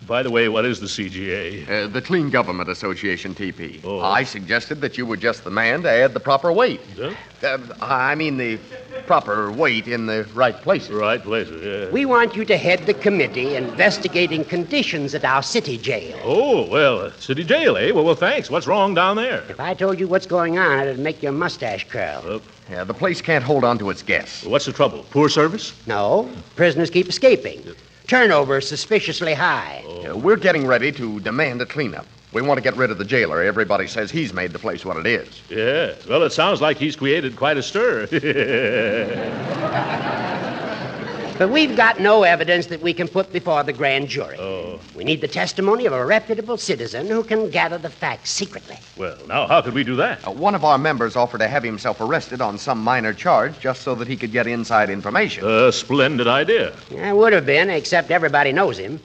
Speaker 2: By the way, what is the CGA?
Speaker 25: The Clean Government Association, TP.
Speaker 2: Oh.
Speaker 25: I suggested that you were just the man to add the proper weight.
Speaker 2: Huh?
Speaker 25: The proper weight in the right places.
Speaker 2: Right places, yeah.
Speaker 26: We want you to head the committee investigating conditions at our city jail.
Speaker 2: Oh, well, city jail, eh? Well, thanks. What's wrong down there?
Speaker 26: If I told you what's going on, it'd make your mustache curl.
Speaker 25: Yeah, the place can't hold on to its guests.
Speaker 2: What's the trouble? Poor service?
Speaker 26: No. Prisoners keep escaping. Turnover is suspiciously high.
Speaker 25: We're getting ready to demand a cleanup. We want to get rid of the jailer. Everybody says he's made the place what it is.
Speaker 2: Yes. Well, it sounds like he's created quite a stir.
Speaker 26: But we've got no evidence that we can put before the grand jury.
Speaker 2: Oh.
Speaker 26: We need the testimony of a reputable citizen who can gather the facts secretly.
Speaker 2: Well, now, how could we do that?
Speaker 25: One of our members offered to have himself arrested on some minor charge just so that he could get inside information.
Speaker 2: A splendid idea.
Speaker 26: It would have been, except everybody knows him.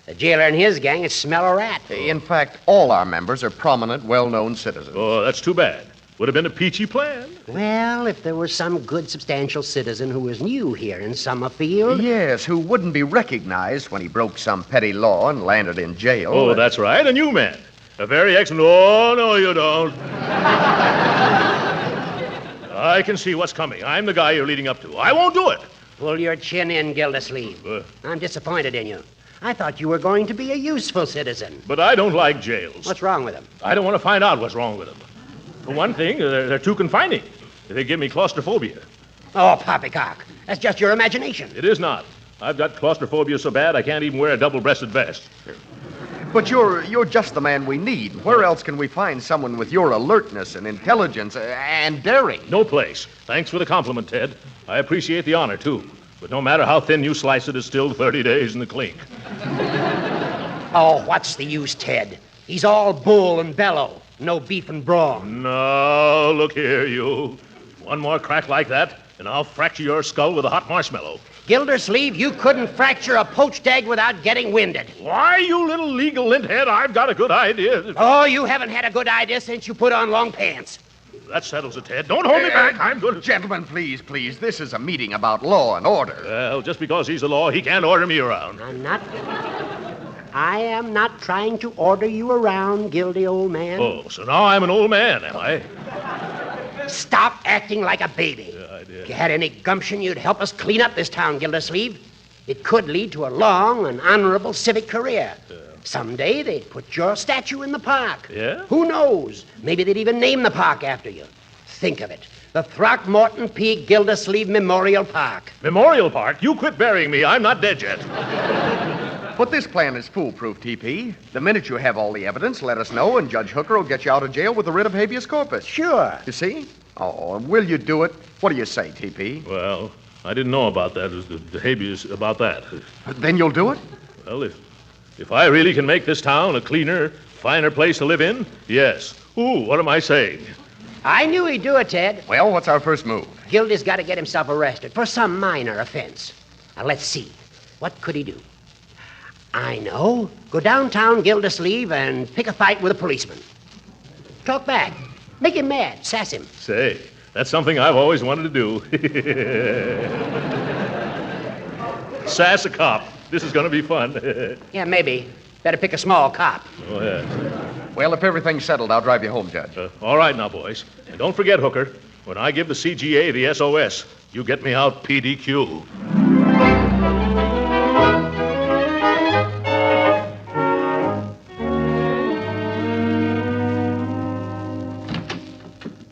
Speaker 26: The jailer and his gang is smell a rat.
Speaker 25: In fact, all our members are prominent, well-known citizens.
Speaker 2: Oh, that's too bad. Would have been a peachy plan.
Speaker 26: Well, if there was some good, substantial citizen who was new here in Summerfield.
Speaker 25: Yes, who wouldn't be recognized when he broke some petty law and landed in jail.
Speaker 2: Oh, that's right, a new man. A very excellent... Oh, no, you don't. I can see what's coming. I'm the guy you're leading up to. I won't do it.
Speaker 26: Pull your chin in, Gildersleeve. I'm disappointed in you. I thought you were going to be a useful citizen.
Speaker 2: But I don't like jails.
Speaker 26: What's wrong with them?
Speaker 2: I don't want to find out what's wrong with them. For one thing, they're too confining. They give me claustrophobia.
Speaker 26: Oh, poppycock. That's just your imagination.
Speaker 2: It is not. I've got claustrophobia so bad I can't even wear a double-breasted vest.
Speaker 25: But you're just the man we need. Where else can we find someone with your alertness and intelligence and daring?
Speaker 2: No place. Thanks for the compliment, Ted. I appreciate the honor, too. But no matter how thin you slice it, it's still 30 days in the clink.
Speaker 26: Oh, what's the use, Ted? He's all bull and bellow. No beef and brawn.
Speaker 2: No, look here, you. One more crack like that, and I'll fracture your skull with a hot marshmallow.
Speaker 26: Gildersleeve, you couldn't fracture a poached egg without getting winded.
Speaker 2: Why, you little legal linthead, I've got a good idea.
Speaker 26: Oh, you haven't had a good idea since you put on long pants.
Speaker 2: that settles it, Ted. Don't hold me back. I'm going to...
Speaker 25: Gentlemen, please. This is a meeting about law and order.
Speaker 2: Well, just because he's the law, he can't order me around.
Speaker 26: I am not trying to order you around, Gildy, old man.
Speaker 2: Oh, so now I'm an old man, am I?
Speaker 26: Stop acting like a baby.
Speaker 2: Yeah, I did.
Speaker 26: If you had any gumption, you'd help us clean up this town, Gildersleeve. It could lead to a long and honorable civic career. Someday they'd put your statue in the park.
Speaker 2: Yeah?
Speaker 26: Who knows? Maybe they'd even name the park after you. Think of it. The Throckmorton P. Gildersleeve Memorial Park.
Speaker 2: Memorial Park? You quit burying me. I'm not dead yet.
Speaker 25: But this plan is foolproof, TP. The minute you have all the evidence, let us know, and Judge Hooker will get you out of jail with a writ of habeas corpus.
Speaker 26: Sure.
Speaker 25: You see? Oh, will you do it? What do you say, TP?
Speaker 2: Well, I didn't know about that, the habeas about that.
Speaker 25: Then you'll do it?
Speaker 2: Well, if I really can make this town a cleaner, finer place to live in, yes. Ooh, what am I saying?
Speaker 26: I knew he'd do it, Ted.
Speaker 25: Well, what's our first move?
Speaker 26: Gildy's got to get himself arrested for some minor offense. Now, let's see. What could he do? I know. Go downtown Gildersleeve and pick a fight with a policeman. Talk back. Make him mad. Sass him.
Speaker 2: Say, that's something I've always wanted to do. Sass a cop. This is going to be fun.
Speaker 26: Yeah, maybe. Better pick a small cop.
Speaker 2: Oh, yeah.
Speaker 25: Well, if everything's settled, I'll drive you home, Judge.
Speaker 2: All right now, boys. And don't forget, Hooker, when I give the CGA the SOS, you get me out PDQ.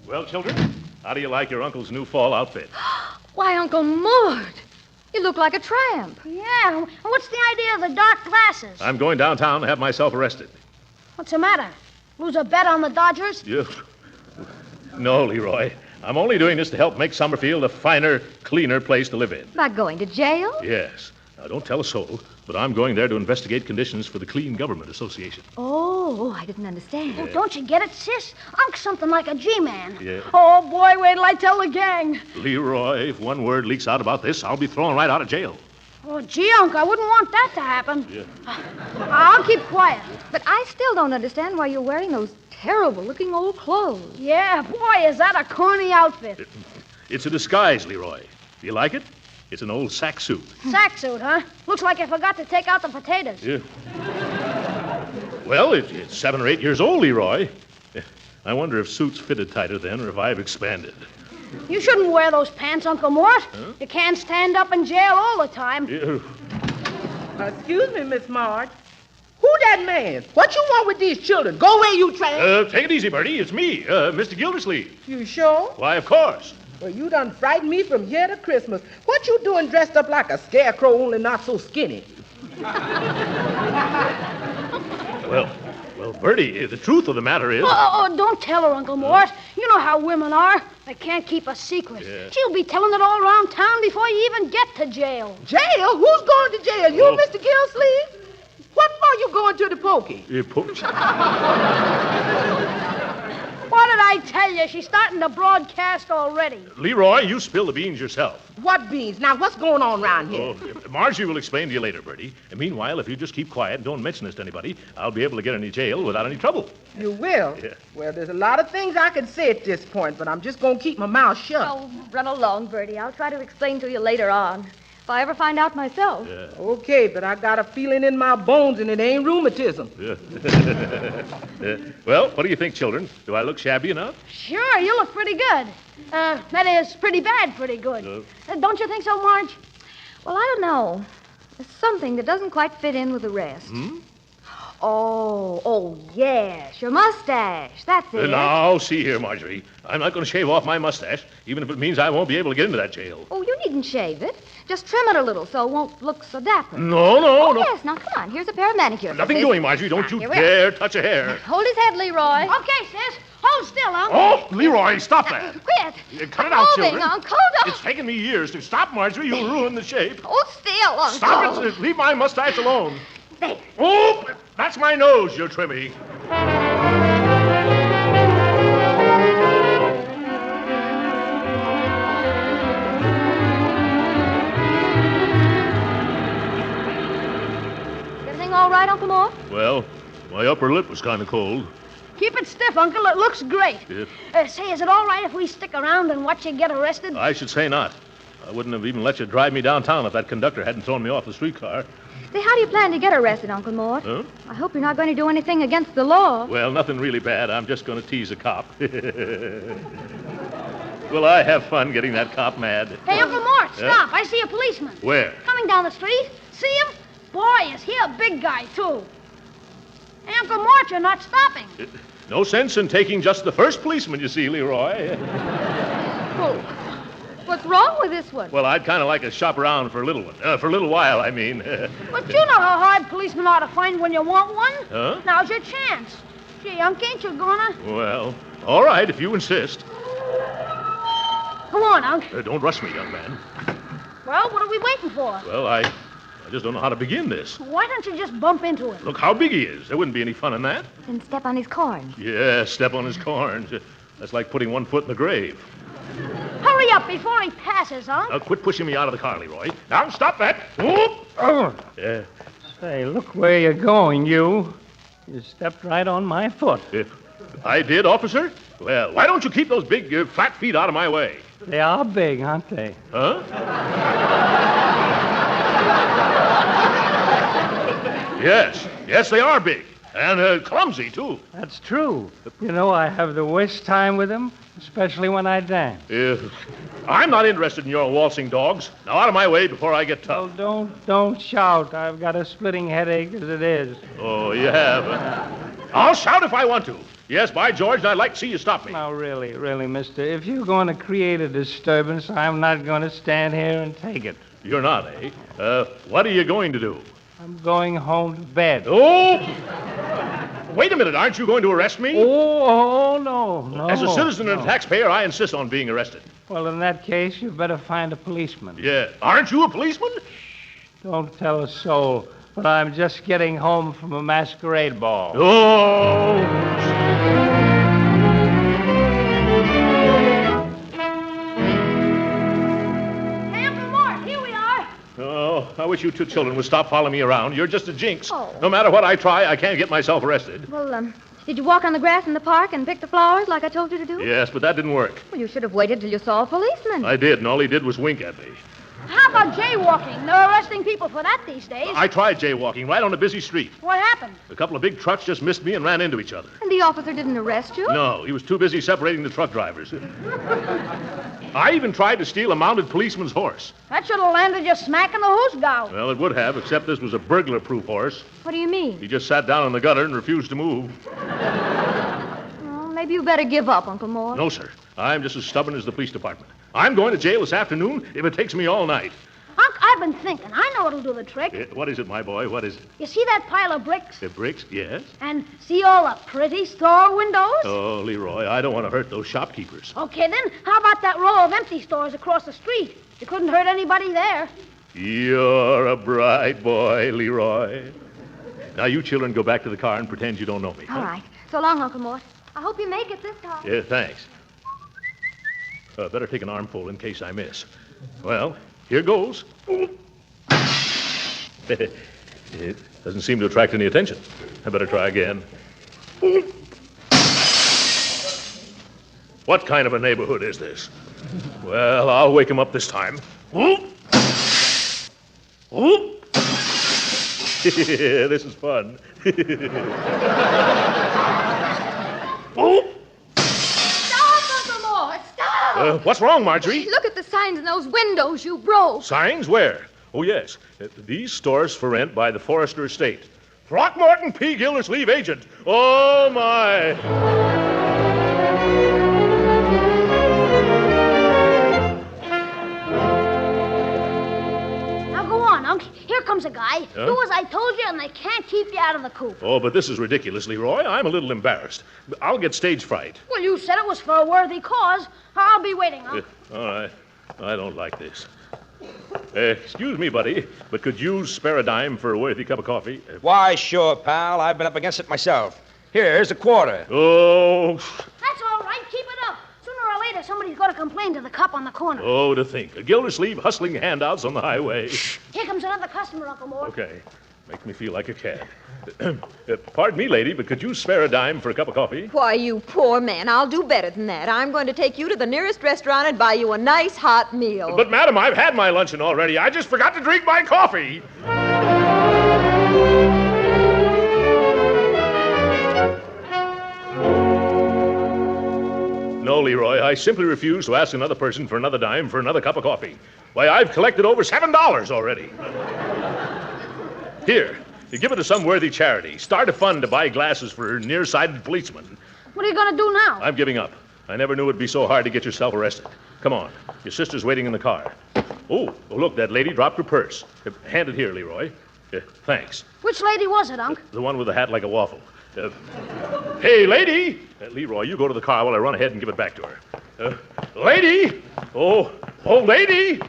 Speaker 2: Well, children, how do you like your uncle's new fall outfit?
Speaker 22: Why, Uncle Mort, you look like a tramp.
Speaker 23: Yeah, and what's the idea of the dark glasses?
Speaker 2: I'm going downtown to have myself arrested.
Speaker 23: What's the matter? Lose a bet on the Dodgers?
Speaker 2: You... No, Leroy. I'm only doing this to help make Summerfield a finer, cleaner place to live in.
Speaker 22: By going to jail?
Speaker 2: Yes. Now, don't tell a soul, but I'm going there to investigate conditions for the Clean Government Association.
Speaker 22: Oh, I didn't understand.
Speaker 23: Oh, don't you get it, sis? Unc's something like a G-man.
Speaker 2: Yeah.
Speaker 23: Oh, boy, wait till I tell the gang.
Speaker 2: Leroy, if one word leaks out about this, I'll be thrown right out of jail.
Speaker 23: Oh, gee, Unc, I wouldn't want that to happen.
Speaker 2: Yeah.
Speaker 23: I'll keep quiet.
Speaker 22: But I still don't understand why you're wearing those terrible-looking old clothes.
Speaker 23: Yeah, boy, is that a corny outfit.
Speaker 2: It's a disguise, Leroy. Do you like it? It's an old sack suit.
Speaker 23: Sack suit, huh? Looks like I forgot to take out the potatoes.
Speaker 2: Yeah. Well, it's 7 or 8 years old, Leroy. I wonder if suits fitted tighter then or if I've expanded.
Speaker 23: You shouldn't wear those pants, Uncle Mort.
Speaker 2: Huh?
Speaker 23: You can't stand up in jail all the time.
Speaker 2: Yeah.
Speaker 24: Excuse me, Miss Marge. Who that man? What you want with these children? Go away, you tramp.
Speaker 2: Take it easy, Bertie. It's me, Mr. Gildersleeve.
Speaker 24: You sure?
Speaker 2: Why, of course.
Speaker 24: Well, you done frightened me from here to Christmas. What you doing dressed up like a scarecrow, only not so skinny?
Speaker 2: Well, Bertie, the truth of the matter is...
Speaker 23: Oh, don't tell her, Uncle Mort. You know how women are. They can't keep a secret.
Speaker 2: Yeah.
Speaker 23: She'll be telling it all around town before you even get to jail.
Speaker 24: Jail? Who's going to jail? You, Mr. Gildersleeve? What for you going to the pokey?
Speaker 23: What did I tell you? She's starting to broadcast already.
Speaker 2: Leroy, you spill the beans yourself.
Speaker 24: What beans? Now, what's going on around here?
Speaker 2: Oh, Margie will explain to you later, Bertie. And meanwhile, if you just keep quiet and don't mention this to anybody, I'll be able to get into jail without any trouble.
Speaker 24: You will?
Speaker 2: Yeah.
Speaker 24: Well, there's a lot of things I can say at this point, but I'm just going to keep my mouth shut.
Speaker 22: Oh, run along, Bertie. I'll try to explain to you later on. If I ever find out myself.
Speaker 2: Yeah.
Speaker 24: Okay, but I got a feeling in my bones, and it ain't rheumatism.
Speaker 2: Yeah. Well, what do you think, children? Do I look shabby enough?
Speaker 23: Sure, you look pretty good. That is, pretty bad, pretty good. Don't you think so, Marge?
Speaker 22: Well, I don't know. There's something that doesn't quite fit in with the rest. Oh, yes, your mustache. That's it.
Speaker 2: Now, see here, Marjorie. I'm not going to shave off my mustache, even if it means I won't be able to get into that jail.
Speaker 22: Oh, you needn't shave it. Just trim it a little so it won't look so dapper.
Speaker 2: No.
Speaker 22: Yes, now come on. Here's a pair of manicure
Speaker 2: Nothing
Speaker 22: scissors.
Speaker 2: doing, Marjorie. Don't you
Speaker 22: here we are.
Speaker 2: dare touch a hair.
Speaker 22: Hold his head, Leroy.
Speaker 23: Okay, sis. Hold still, Unc.
Speaker 2: Oh, Leroy, stop that.
Speaker 22: Quit.
Speaker 2: Cut it out,
Speaker 22: Moving,
Speaker 2: children.
Speaker 22: Uncle.
Speaker 2: It's taken me years to stop, Marjorie. You'll ruin the shape.
Speaker 22: Hold still, Uncle.
Speaker 2: Stop it. Leave my mustache alone.
Speaker 22: There.
Speaker 2: Oh, that's my nose you're trimming.
Speaker 22: Everything all right, Uncle Mort?
Speaker 2: Well, my upper lip was kind of cold.
Speaker 23: Keep it stiff, Uncle. It looks great. Say, is it all right if we stick around and watch you get arrested?
Speaker 2: I should say not. I wouldn't have even let you drive me downtown if that conductor hadn't thrown me off the streetcar.
Speaker 22: Say, how do you plan to get arrested, Uncle Mort?
Speaker 2: Huh?
Speaker 22: I hope you're not going to do anything against the law.
Speaker 2: Well, nothing really bad. I'm just going to tease a cop. Will I have fun getting that cop mad?
Speaker 23: Hey, Uncle Mort, stop. I see a policeman.
Speaker 2: Where?
Speaker 23: Coming down the street. See him? Boy, is he a big guy, too. Hey, Uncle Mort, you're not stopping.
Speaker 2: No sense in taking just the first policeman, you see, Leroy.
Speaker 22: Oh, what's wrong with this one?
Speaker 2: Well, I'd kind of like to shop around for a little one. For a little while, I mean.
Speaker 23: But you know how hard policemen ought to find when you want one.
Speaker 2: Huh?
Speaker 23: Now's your chance. Gee, Unc, ain't you gonna?
Speaker 2: Well, all right, if you insist.
Speaker 23: Come on, Unc.
Speaker 2: Don't rush me, young man.
Speaker 23: Well, what are we waiting for?
Speaker 2: Well, I just don't know how to begin this.
Speaker 23: Why don't you just bump into him?
Speaker 2: Look how big he is. There wouldn't be any fun in that.
Speaker 22: Then step on his corns.
Speaker 2: Yeah, step on his corns. That's like putting one foot in the grave.
Speaker 23: Hurry up before he passes, Unc.
Speaker 2: Now, quit pushing me out of the car, Leroy. Now, stop that. Whoop.
Speaker 15: Oh.
Speaker 2: Yeah.
Speaker 15: Say, look where you're going, you. You stepped right on my foot.
Speaker 2: I did, officer? Well, why don't you keep those big, flat feet out of my way?
Speaker 15: They are big, aren't they?
Speaker 2: Huh? Yes, they are big. And clumsy, too.
Speaker 15: That's true. You know, I have the worst time with them, especially when I dance.
Speaker 2: I'm not interested in your waltzing dogs. Now, out of my way before I get tough.
Speaker 15: Oh, don't shout. I've got a splitting headache as it is.
Speaker 2: Oh, you have? I'll shout if I want to. Yes, by George, I'd like to see you stop me.
Speaker 15: Now, really, mister, if you're going to create a disturbance, I'm not going to stand here and take it.
Speaker 2: You're not, eh? What are you going to do?
Speaker 15: I'm going home to bed.
Speaker 2: Oh! Wait a minute, aren't you going to arrest me?
Speaker 15: Oh, no.
Speaker 2: As a citizen and a taxpayer, I insist on being arrested.
Speaker 15: Well, in that case, you better find a policeman.
Speaker 2: Yeah. Aren't you a policeman?
Speaker 15: Don't tell a soul, but I'm just getting home from a masquerade ball.
Speaker 2: Oh! Oh, I wish you two children would stop following me around. You're just a jinx.
Speaker 22: Oh.
Speaker 2: No matter what I try, I can't get myself arrested.
Speaker 22: Well, did you walk on the grass in the park and pick the flowers like I told you to do?
Speaker 2: Yes, but that didn't work.
Speaker 22: Well, you should have waited till you saw a policeman.
Speaker 2: I did, and all he did was wink at me.
Speaker 23: How about jaywalking? They're arresting people for that these days.
Speaker 2: I tried jaywalking right on a busy street.
Speaker 23: What happened?
Speaker 2: A couple of big trucks just missed me and ran into each other.
Speaker 22: And the officer didn't arrest you?
Speaker 2: No, he was too busy separating the truck drivers. I even tried to steal a mounted policeman's horse.
Speaker 23: That should have landed you smack in the hoosgow.
Speaker 2: Well, it would have, except this was a burglar-proof horse.
Speaker 22: What do you mean?
Speaker 2: He just sat down in the gutter and refused to move.
Speaker 22: Well, maybe you better give up, Uncle Mort.
Speaker 2: No, sir. I'm just as stubborn as the police department. I'm going to jail this afternoon if it takes me all night.
Speaker 23: Unc, I've been thinking. I know what'll do the trick.
Speaker 2: What is it, my boy? What is it?
Speaker 23: You see that pile of bricks?
Speaker 2: The bricks? Yes.
Speaker 23: And see all the pretty store windows?
Speaker 2: Oh, Leroy, I don't want to hurt those shopkeepers.
Speaker 23: Okay, then, how about that row of empty stores across the street? You couldn't hurt anybody there.
Speaker 2: You're a bright boy, Leroy. Now, you children go back to the car and pretend you don't know me.
Speaker 22: All right. So long, Uncle Mort. I hope you make it this time.
Speaker 2: Yeah, thanks. Better take an armful in case I miss. Well, here goes. It doesn't seem to attract any attention. I better try again. What kind of a neighborhood is this? Well, I'll wake him up this time. This is fun. What's wrong, Marjorie?
Speaker 22: Look at the signs in those windows you broke.
Speaker 2: Signs? Where? Oh, yes. These stores for rent by the Forrester estate. Throckmorton P. Gildersleeve, agent. Oh, my.
Speaker 23: Now go on, Unc. Here comes a guy.
Speaker 2: Huh?
Speaker 23: Do as I told you, and they can't keep you out of the coop.
Speaker 2: Oh, but this is ridiculous, Leroy. I'm a little embarrassed. I'll get stage fright.
Speaker 23: Well, you said it was for a worthy cause. I'll be waiting, Unc.
Speaker 2: All right. I don't like this. Excuse me, buddy, but could you spare a dime for a worthy cup of coffee?
Speaker 3: Why, sure, pal. I've been up against it myself. Here's a quarter.
Speaker 2: Oh.
Speaker 23: That's all right. Keep it up. Sooner or later, somebody's going to complain to the cop on the corner.
Speaker 2: Oh, to think. A Gildersleeve hustling handouts on the highway.
Speaker 23: Here comes another customer, Uncle Mort.
Speaker 2: Okay. Makes me feel like a cad. Pardon me, lady, but could you spare a dime for a cup of coffee?
Speaker 4: Why, you poor man, I'll do better than that. I'm going to take you to the nearest restaurant and buy you a nice hot meal.
Speaker 2: But, madam, I've had my luncheon already. I just forgot to drink my coffee. No, Leroy, I simply refuse to ask another person for another dime for another cup of coffee. Why, I've collected over $7 already. Here, you give it to some worthy charity. Start a fund to buy glasses for nearsighted policemen.
Speaker 23: What are you going to do now?
Speaker 2: I'm giving up. I never knew it'd be so hard to get yourself arrested. Come on. Your sister's waiting in the car. Oh, look, that lady dropped her purse. Hand it here, Leroy. Thanks.
Speaker 23: Which lady was it, Unc?
Speaker 2: The one with the hat like a waffle. Hey, lady! Leroy, you go to the car while I run ahead and give it back to her. Lady! Oh, lady!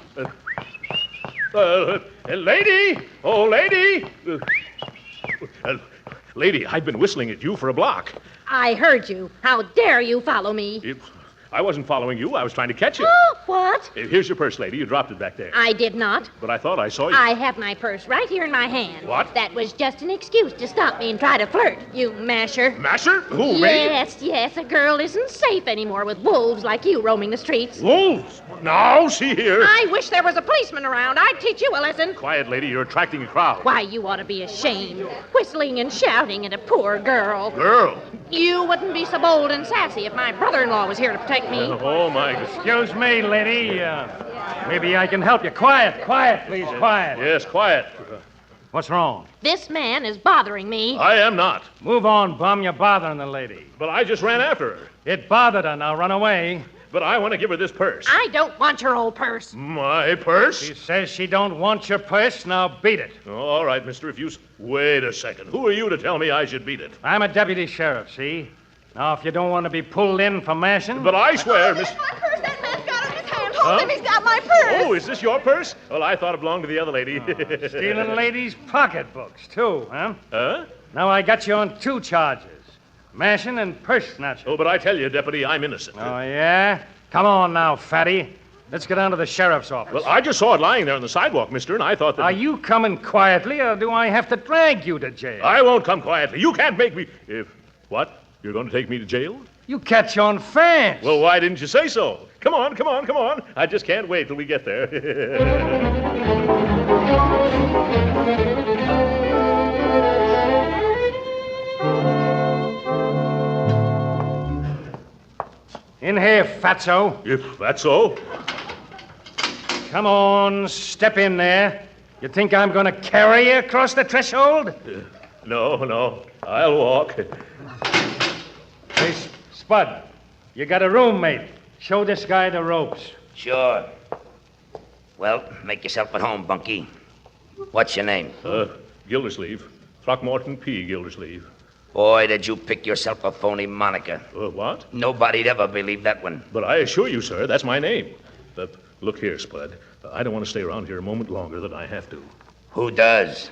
Speaker 2: Lady! Oh, lady! Lady, I've been whistling at you for a block.
Speaker 5: I heard you. How dare you follow me?
Speaker 2: I wasn't following you. I was trying to catch you.
Speaker 5: What?
Speaker 2: Here's your purse, lady. You dropped it back there.
Speaker 5: I did not.
Speaker 2: But I thought I saw you.
Speaker 5: I have my purse right here in my hand.
Speaker 2: What?
Speaker 5: That was just an excuse to stop me and try to flirt, you masher.
Speaker 2: Masher? Who, me?
Speaker 5: Yes. A girl isn't safe anymore with wolves like you roaming the streets.
Speaker 2: Wolves? Now, see here.
Speaker 5: I wish there was a policeman around. I'd teach you a lesson.
Speaker 2: Quiet, lady. You're attracting a crowd.
Speaker 5: Why, you ought to be ashamed. Whistling and shouting at a poor girl.
Speaker 2: Girl?
Speaker 5: You wouldn't be so bold and sassy if my brother-in-law was here to protect me.
Speaker 2: Oh, my God.
Speaker 15: Excuse me, lady. Maybe I can help you. Quiet, please, quiet.
Speaker 2: Yes, quiet.
Speaker 15: What's wrong?
Speaker 5: This man is bothering me.
Speaker 2: I am not.
Speaker 15: Move on, bum. You're bothering the lady.
Speaker 2: But I just ran after her.
Speaker 15: It bothered her. Now run away.
Speaker 2: But I want to give her this purse.
Speaker 5: I don't want your old purse.
Speaker 2: My purse?
Speaker 15: She says she don't want your purse. Now beat it.
Speaker 2: All right, mister, if you... Wait a second. Who are you to tell me I should beat it?
Speaker 15: I'm a deputy sheriff, see? Now, if you don't want to be pulled in for mashing...
Speaker 2: But I swear, Miss...
Speaker 4: My purse, that man's got it in his hand. Hold him, he's got my purse.
Speaker 2: Oh, is this your purse? Well, I thought it belonged to the other lady.
Speaker 15: Stealing ladies' pocketbooks, too, huh?
Speaker 2: Huh?
Speaker 15: Now I got you on 2 charges. Mashing and purse snatching.
Speaker 2: Oh, but I tell you, Deputy, I'm innocent.
Speaker 15: Oh, yeah? Come on now, fatty. Let's get down to the sheriff's office.
Speaker 2: Well, I just saw it lying there on the sidewalk, mister, and I thought that...
Speaker 15: Are you coming quietly, or do I have to drag you to jail?
Speaker 2: I won't come quietly. You can't make me... What? You're going to take me to jail?
Speaker 15: You catch on fast.
Speaker 2: Well, why didn't you say so? Come on. I just can't wait till we get there.
Speaker 15: In here, fatso.
Speaker 2: If that's so.
Speaker 15: Come on, step in there. You think I'm going to carry you across the threshold?
Speaker 2: No. I'll walk.
Speaker 15: Hey, Spud, you got a roommate. Show this guy the ropes.
Speaker 6: Sure. Well, make yourself at home, Bunky. What's your name?
Speaker 2: Gildersleeve. Throckmorton P. Gildersleeve.
Speaker 6: Boy, did you pick yourself a phony moniker.
Speaker 2: What?
Speaker 6: Nobody'd ever believe that one.
Speaker 2: But I assure you, sir, that's my name. Look here, Spud. I don't want to stay around here a moment longer than I have to.
Speaker 6: Who does?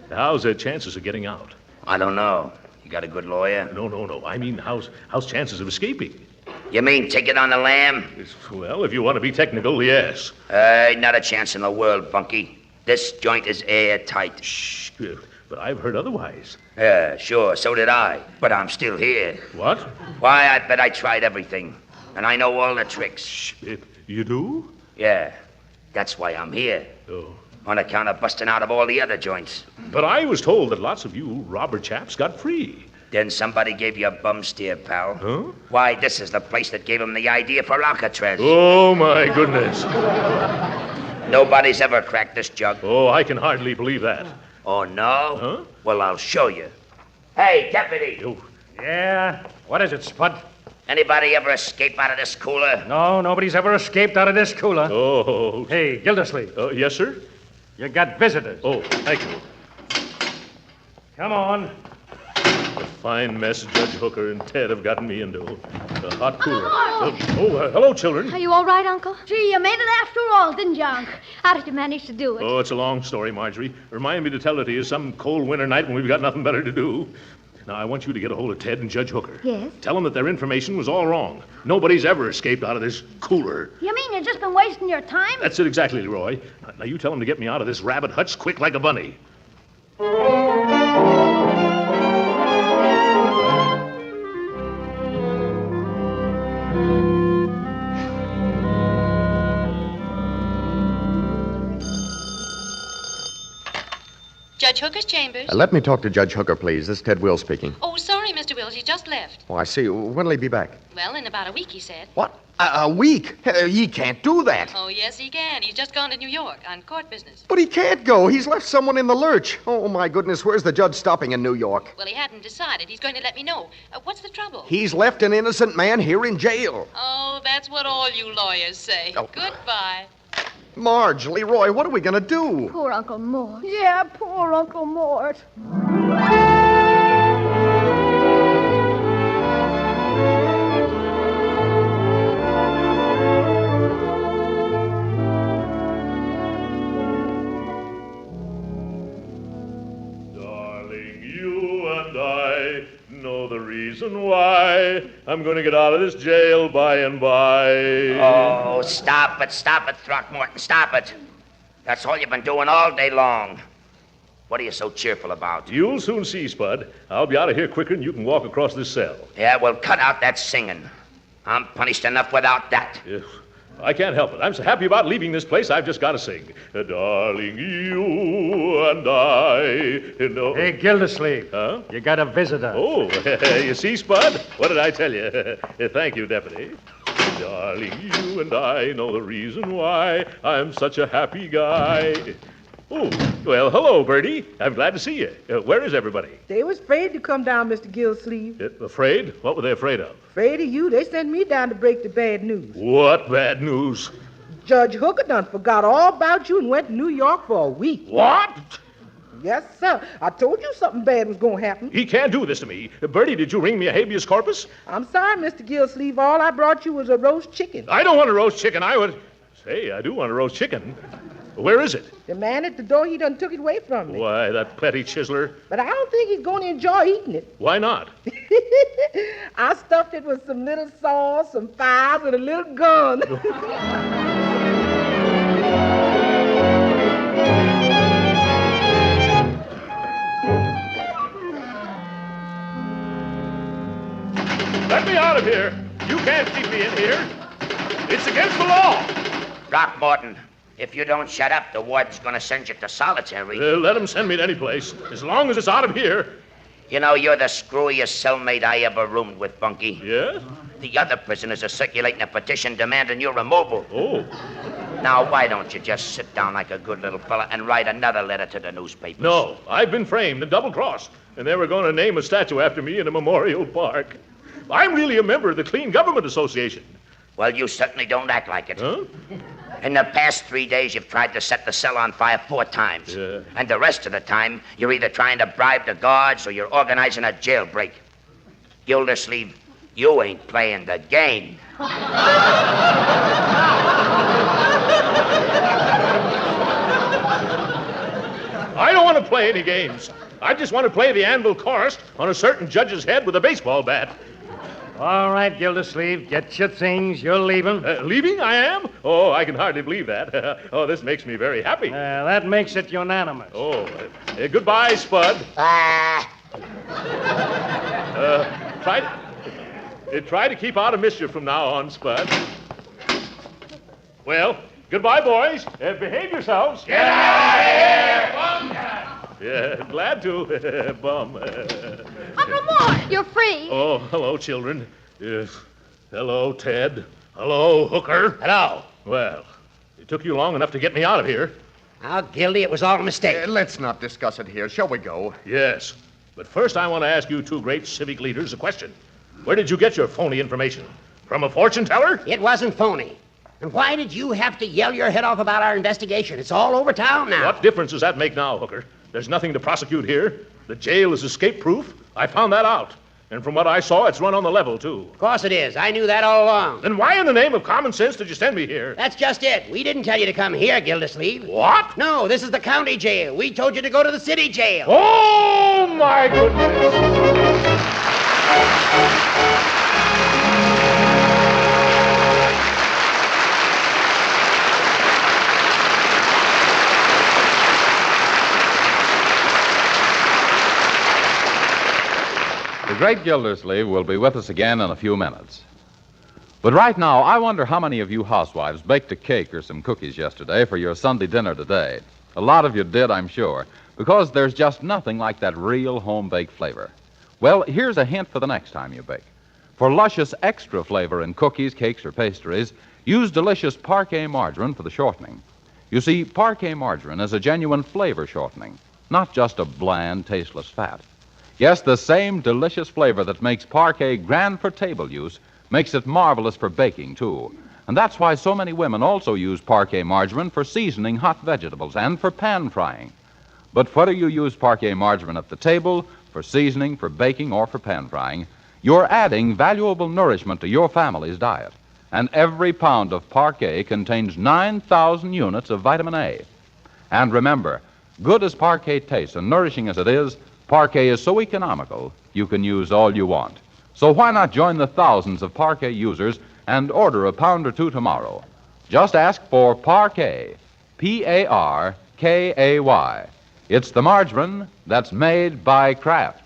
Speaker 2: How's the chances of getting out?
Speaker 6: I don't know. You got a good lawyer?
Speaker 2: No. I mean, how's chances of escaping?
Speaker 6: You mean take it on the lam?
Speaker 2: Well, if you want to be technical, yes.
Speaker 6: Not a chance in the world, Bunky. This joint is airtight.
Speaker 2: Shh. But I've heard otherwise.
Speaker 6: Yeah, sure, so did I. But I'm still here.
Speaker 2: What?
Speaker 6: Why, I bet I tried everything. And I know all the tricks.
Speaker 2: Shh. You do?
Speaker 6: Yeah. That's why I'm here.
Speaker 2: Oh.
Speaker 6: On account of busting out of all the other joints.
Speaker 2: But I was told that lots of you robber chaps got free.
Speaker 6: Then somebody gave you a bum steer, pal.
Speaker 2: Huh?
Speaker 6: Why, this is the place that gave him the idea for Alcatraz.
Speaker 2: Oh, my goodness.
Speaker 6: Nobody's ever cracked this jug.
Speaker 2: Oh, I can hardly believe that.
Speaker 6: Oh, no?
Speaker 2: Huh?
Speaker 6: Well, I'll show you. Hey, deputy.
Speaker 15: Yeah? What is it, Spud?
Speaker 6: Anybody ever escape out of this cooler?
Speaker 15: No, nobody's ever escaped out of this cooler.
Speaker 2: Oh.
Speaker 15: Hey, Gildersleeve.
Speaker 2: Yes, sir?
Speaker 15: You got visitors.
Speaker 2: Oh, thank you.
Speaker 15: Come on.
Speaker 2: A fine mess Judge Hooker and Ted have gotten me into. A hot cooler. Hello, children.
Speaker 22: Are you all right, Uncle?
Speaker 23: Gee, you made it after all, didn't you, Unc?
Speaker 22: How did you manage to do it?
Speaker 2: Oh, it's a long story, Marjorie. Remind me to tell it to you some cold winter night when we've got nothing better to do. Now, I want you to get a hold of Ted and Judge Hooker.
Speaker 22: Yes?
Speaker 2: Tell them that their information was all wrong. Nobody's ever escaped out of this cooler.
Speaker 23: You mean you've just been wasting your time?
Speaker 2: That's it exactly, Leroy. Now, you tell them to get me out of this rabbit hutch quick like a bunny.
Speaker 7: Judge Hooker's chambers.
Speaker 25: Let me talk to Judge Hooker, please. This is Ted Wills speaking.
Speaker 7: Oh, sorry, Mr. Wills. He just left.
Speaker 25: Oh, I see. When'll he be back?
Speaker 7: Well, in about a week, he said.
Speaker 25: What? A week? He can't do that.
Speaker 7: Oh, yes, he can. He's just gone to New York on court business.
Speaker 25: But he can't go. He's left someone in the lurch. Oh, my goodness. Where's the judge stopping in New York?
Speaker 7: Well, he hadn't decided. He's going to let me know. What's the trouble?
Speaker 25: He's left an innocent man here in jail.
Speaker 7: Oh, that's what all you lawyers say.
Speaker 25: Oh.
Speaker 7: Goodbye.
Speaker 25: Marge, Leroy, what are we going to do?
Speaker 22: Poor Uncle Mort.
Speaker 23: Yeah, poor Uncle Mort.
Speaker 2: Reason why I'm going to get out of this jail by and by.
Speaker 6: Oh, stop it, Throckmorton, stop it. That's all you've been doing all day long. What are you so cheerful about?
Speaker 2: You'll soon see, Spud. I'll be out of here quicker than you can walk across this cell.
Speaker 6: Yeah, well, cut out that singing. I'm punished enough without that.
Speaker 2: Yeah, I can't help it. I'm so happy about leaving this place, I've just got to sing. Darling, you and I know...
Speaker 15: Hey, Gildersleeve.
Speaker 2: Huh?
Speaker 15: You got a visitor.
Speaker 2: Oh, you see, Spud? What did I tell you? Thank you, Deputy. Darling, you and I know the reason why I'm such a happy guy. Oh, well, hello, Bertie. I'm glad to see you. Where is everybody?
Speaker 24: They was afraid to come down, Mr. Gildersleeve.
Speaker 2: Afraid? What were they afraid of?
Speaker 24: Afraid of you. They sent me down to break the bad news.
Speaker 2: What bad news?
Speaker 24: Judge Hooker done forgot all about you and went to New York for a week.
Speaker 2: What?
Speaker 24: Yes, sir. I told you something bad was going to happen.
Speaker 2: He can't do this to me. Bertie, did you ring me a habeas corpus?
Speaker 24: I'm sorry, Mr. Gildersleeve. All I brought you was a roast chicken.
Speaker 2: I don't want a roast chicken. I do want a roast chicken. Where is it?
Speaker 24: The man at the door, he done took it away from me.
Speaker 2: Why, that petty chiseler.
Speaker 24: But I don't think he's going to enjoy eating it.
Speaker 2: Why not?
Speaker 24: I stuffed it with some little sauce, some files, and a little gun.
Speaker 2: Let me out of here. You can't keep me in here. It's against the law.
Speaker 6: Throckmorton, if you don't shut up, the warden's going to send you to solitary.
Speaker 2: Let him send me to any place, as long as it's out of here.
Speaker 6: You know, you're the screwiest cellmate I ever roomed with, Bunky.
Speaker 2: Yeah?
Speaker 6: The other prisoners are circulating a petition demanding your removal.
Speaker 2: Oh.
Speaker 6: Now, why don't you just sit down like a good little fella and write another letter to the newspapers?
Speaker 2: No, I've been framed and double-crossed, and they were going to name a statue after me in a memorial park. I'm really a member of the Clean Government Association.
Speaker 6: Well, you certainly don't act like it.
Speaker 2: Huh?
Speaker 6: In the past 3 days, you've tried to set the cell on fire 4 times.
Speaker 2: Yeah.
Speaker 6: And the rest of the time, you're either trying to bribe the guards or you're organizing a jailbreak. Gildersleeve, you ain't playing the game.
Speaker 2: I don't want to play any games. I just want to play the anvil chorus on a certain judge's head with a baseball bat.
Speaker 15: All right, Gildersleeve, get your things. You're leaving.
Speaker 2: Leaving? I am? Oh, I can hardly believe that. Oh, this makes me very happy.
Speaker 15: That makes it unanimous.
Speaker 2: Oh, goodbye, Spud. Try to keep out of mischief from now on, Spud. Well, goodbye, boys. Behave yourselves.
Speaker 8: Get out of here, bum!
Speaker 2: Yeah, glad to, bum.
Speaker 22: Uncle Mort, you're free.
Speaker 2: Oh, hello, children. Yes. Hello, Ted. Hello, Hooker.
Speaker 26: Hello.
Speaker 2: Well, it took you long enough to get me out of here.
Speaker 26: Now, Gildy, it was all a mistake.
Speaker 25: Let's not discuss it here. Shall we go?
Speaker 2: Yes. But first, I want to ask you two great civic leaders a question. Where did you get your phony information? From a fortune teller?
Speaker 26: It wasn't phony. And why did you have to yell your head off about our investigation? It's all over town now.
Speaker 2: What difference does that make now, Hooker? There's nothing to prosecute here. The jail is escape-proof. I found that out. And from what I saw, it's run on the level, too.
Speaker 26: Of course it is. I knew that all along.
Speaker 2: Then why in the name of common sense did you send me here?
Speaker 26: That's just it. We didn't tell you to come here, Gildersleeve.
Speaker 2: What?
Speaker 26: No, this is the county jail. We told you to go to the city jail.
Speaker 2: Oh, my goodness.
Speaker 1: The Great Gildersleeve will be with us again in a few minutes. But right now, I wonder how many of you housewives baked a cake or some cookies yesterday for your Sunday dinner today. A lot of you did, I'm sure. because there's just nothing like that real home-baked flavor. Well, here's a hint for the next time you bake. For luscious extra flavor in cookies, cakes, or pastries, use delicious Parquet margarine for the shortening. You see, Parquet margarine is a genuine flavor shortening, not just a bland, tasteless fat. Yes, the same delicious flavor that makes Parquet grand for table use makes it marvelous for baking, too. And that's why so many women also use Parquet margarine for seasoning hot vegetables and for pan frying. But whether you use Parquet margarine at the table, for seasoning, for baking, or for pan frying, you're adding valuable nourishment to your family's diet. And every pound of Parquet contains 9,000 units of vitamin A. And remember, good as Parquet tastes and nourishing as it is, Parquet is so economical you can use all you want. So why not join the thousands of Parquet users and order a pound or two tomorrow? Just ask for Parquet, P-A-R-K-A-Y. It's the margarine that's made by Kraft.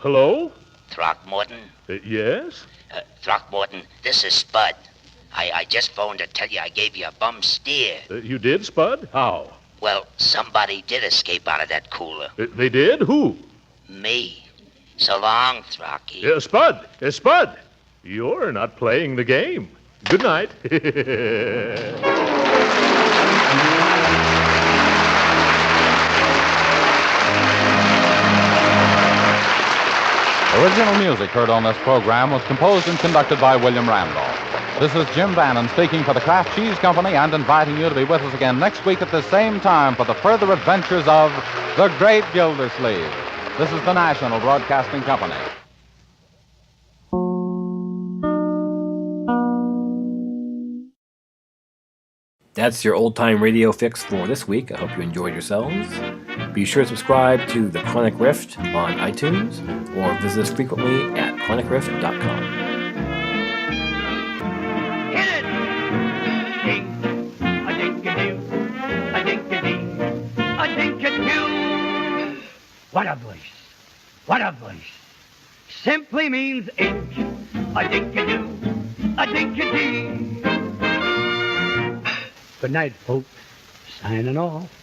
Speaker 2: Hello?
Speaker 6: Throckmorton?
Speaker 2: Yes?
Speaker 6: Throckmorton, this is Spud. I just phoned to tell you I gave you a bum steer.
Speaker 2: You did, Spud? How?
Speaker 6: Well, somebody did escape out of that cooler.
Speaker 2: They did? Who?
Speaker 6: Me. So long, Throcky.
Speaker 2: Spud! Spud! You're not playing the game. Good night.
Speaker 1: Original music heard on this program was composed and conducted by William Randolph. This is Jim Bannon speaking for the Kraft Cheese Company and inviting you to be with us again next week at the same time for the further adventures of the Great Gildersleeve. This is the National Broadcasting Company.
Speaker 10: That's your old-time radio fix for this week. I hope you enjoyed yourselves. Be sure to subscribe to The Chronic Rift on iTunes or visit us frequently at chronicrift.com.
Speaker 8: Hit it! Ding-a-ding-a-doo, a-ding-a-ding, a-ding-a-doo. What a voice! What a voice! Simply means ink. A-ding-a-doo, a-ding-a-ding. Good night, folks. Signing off.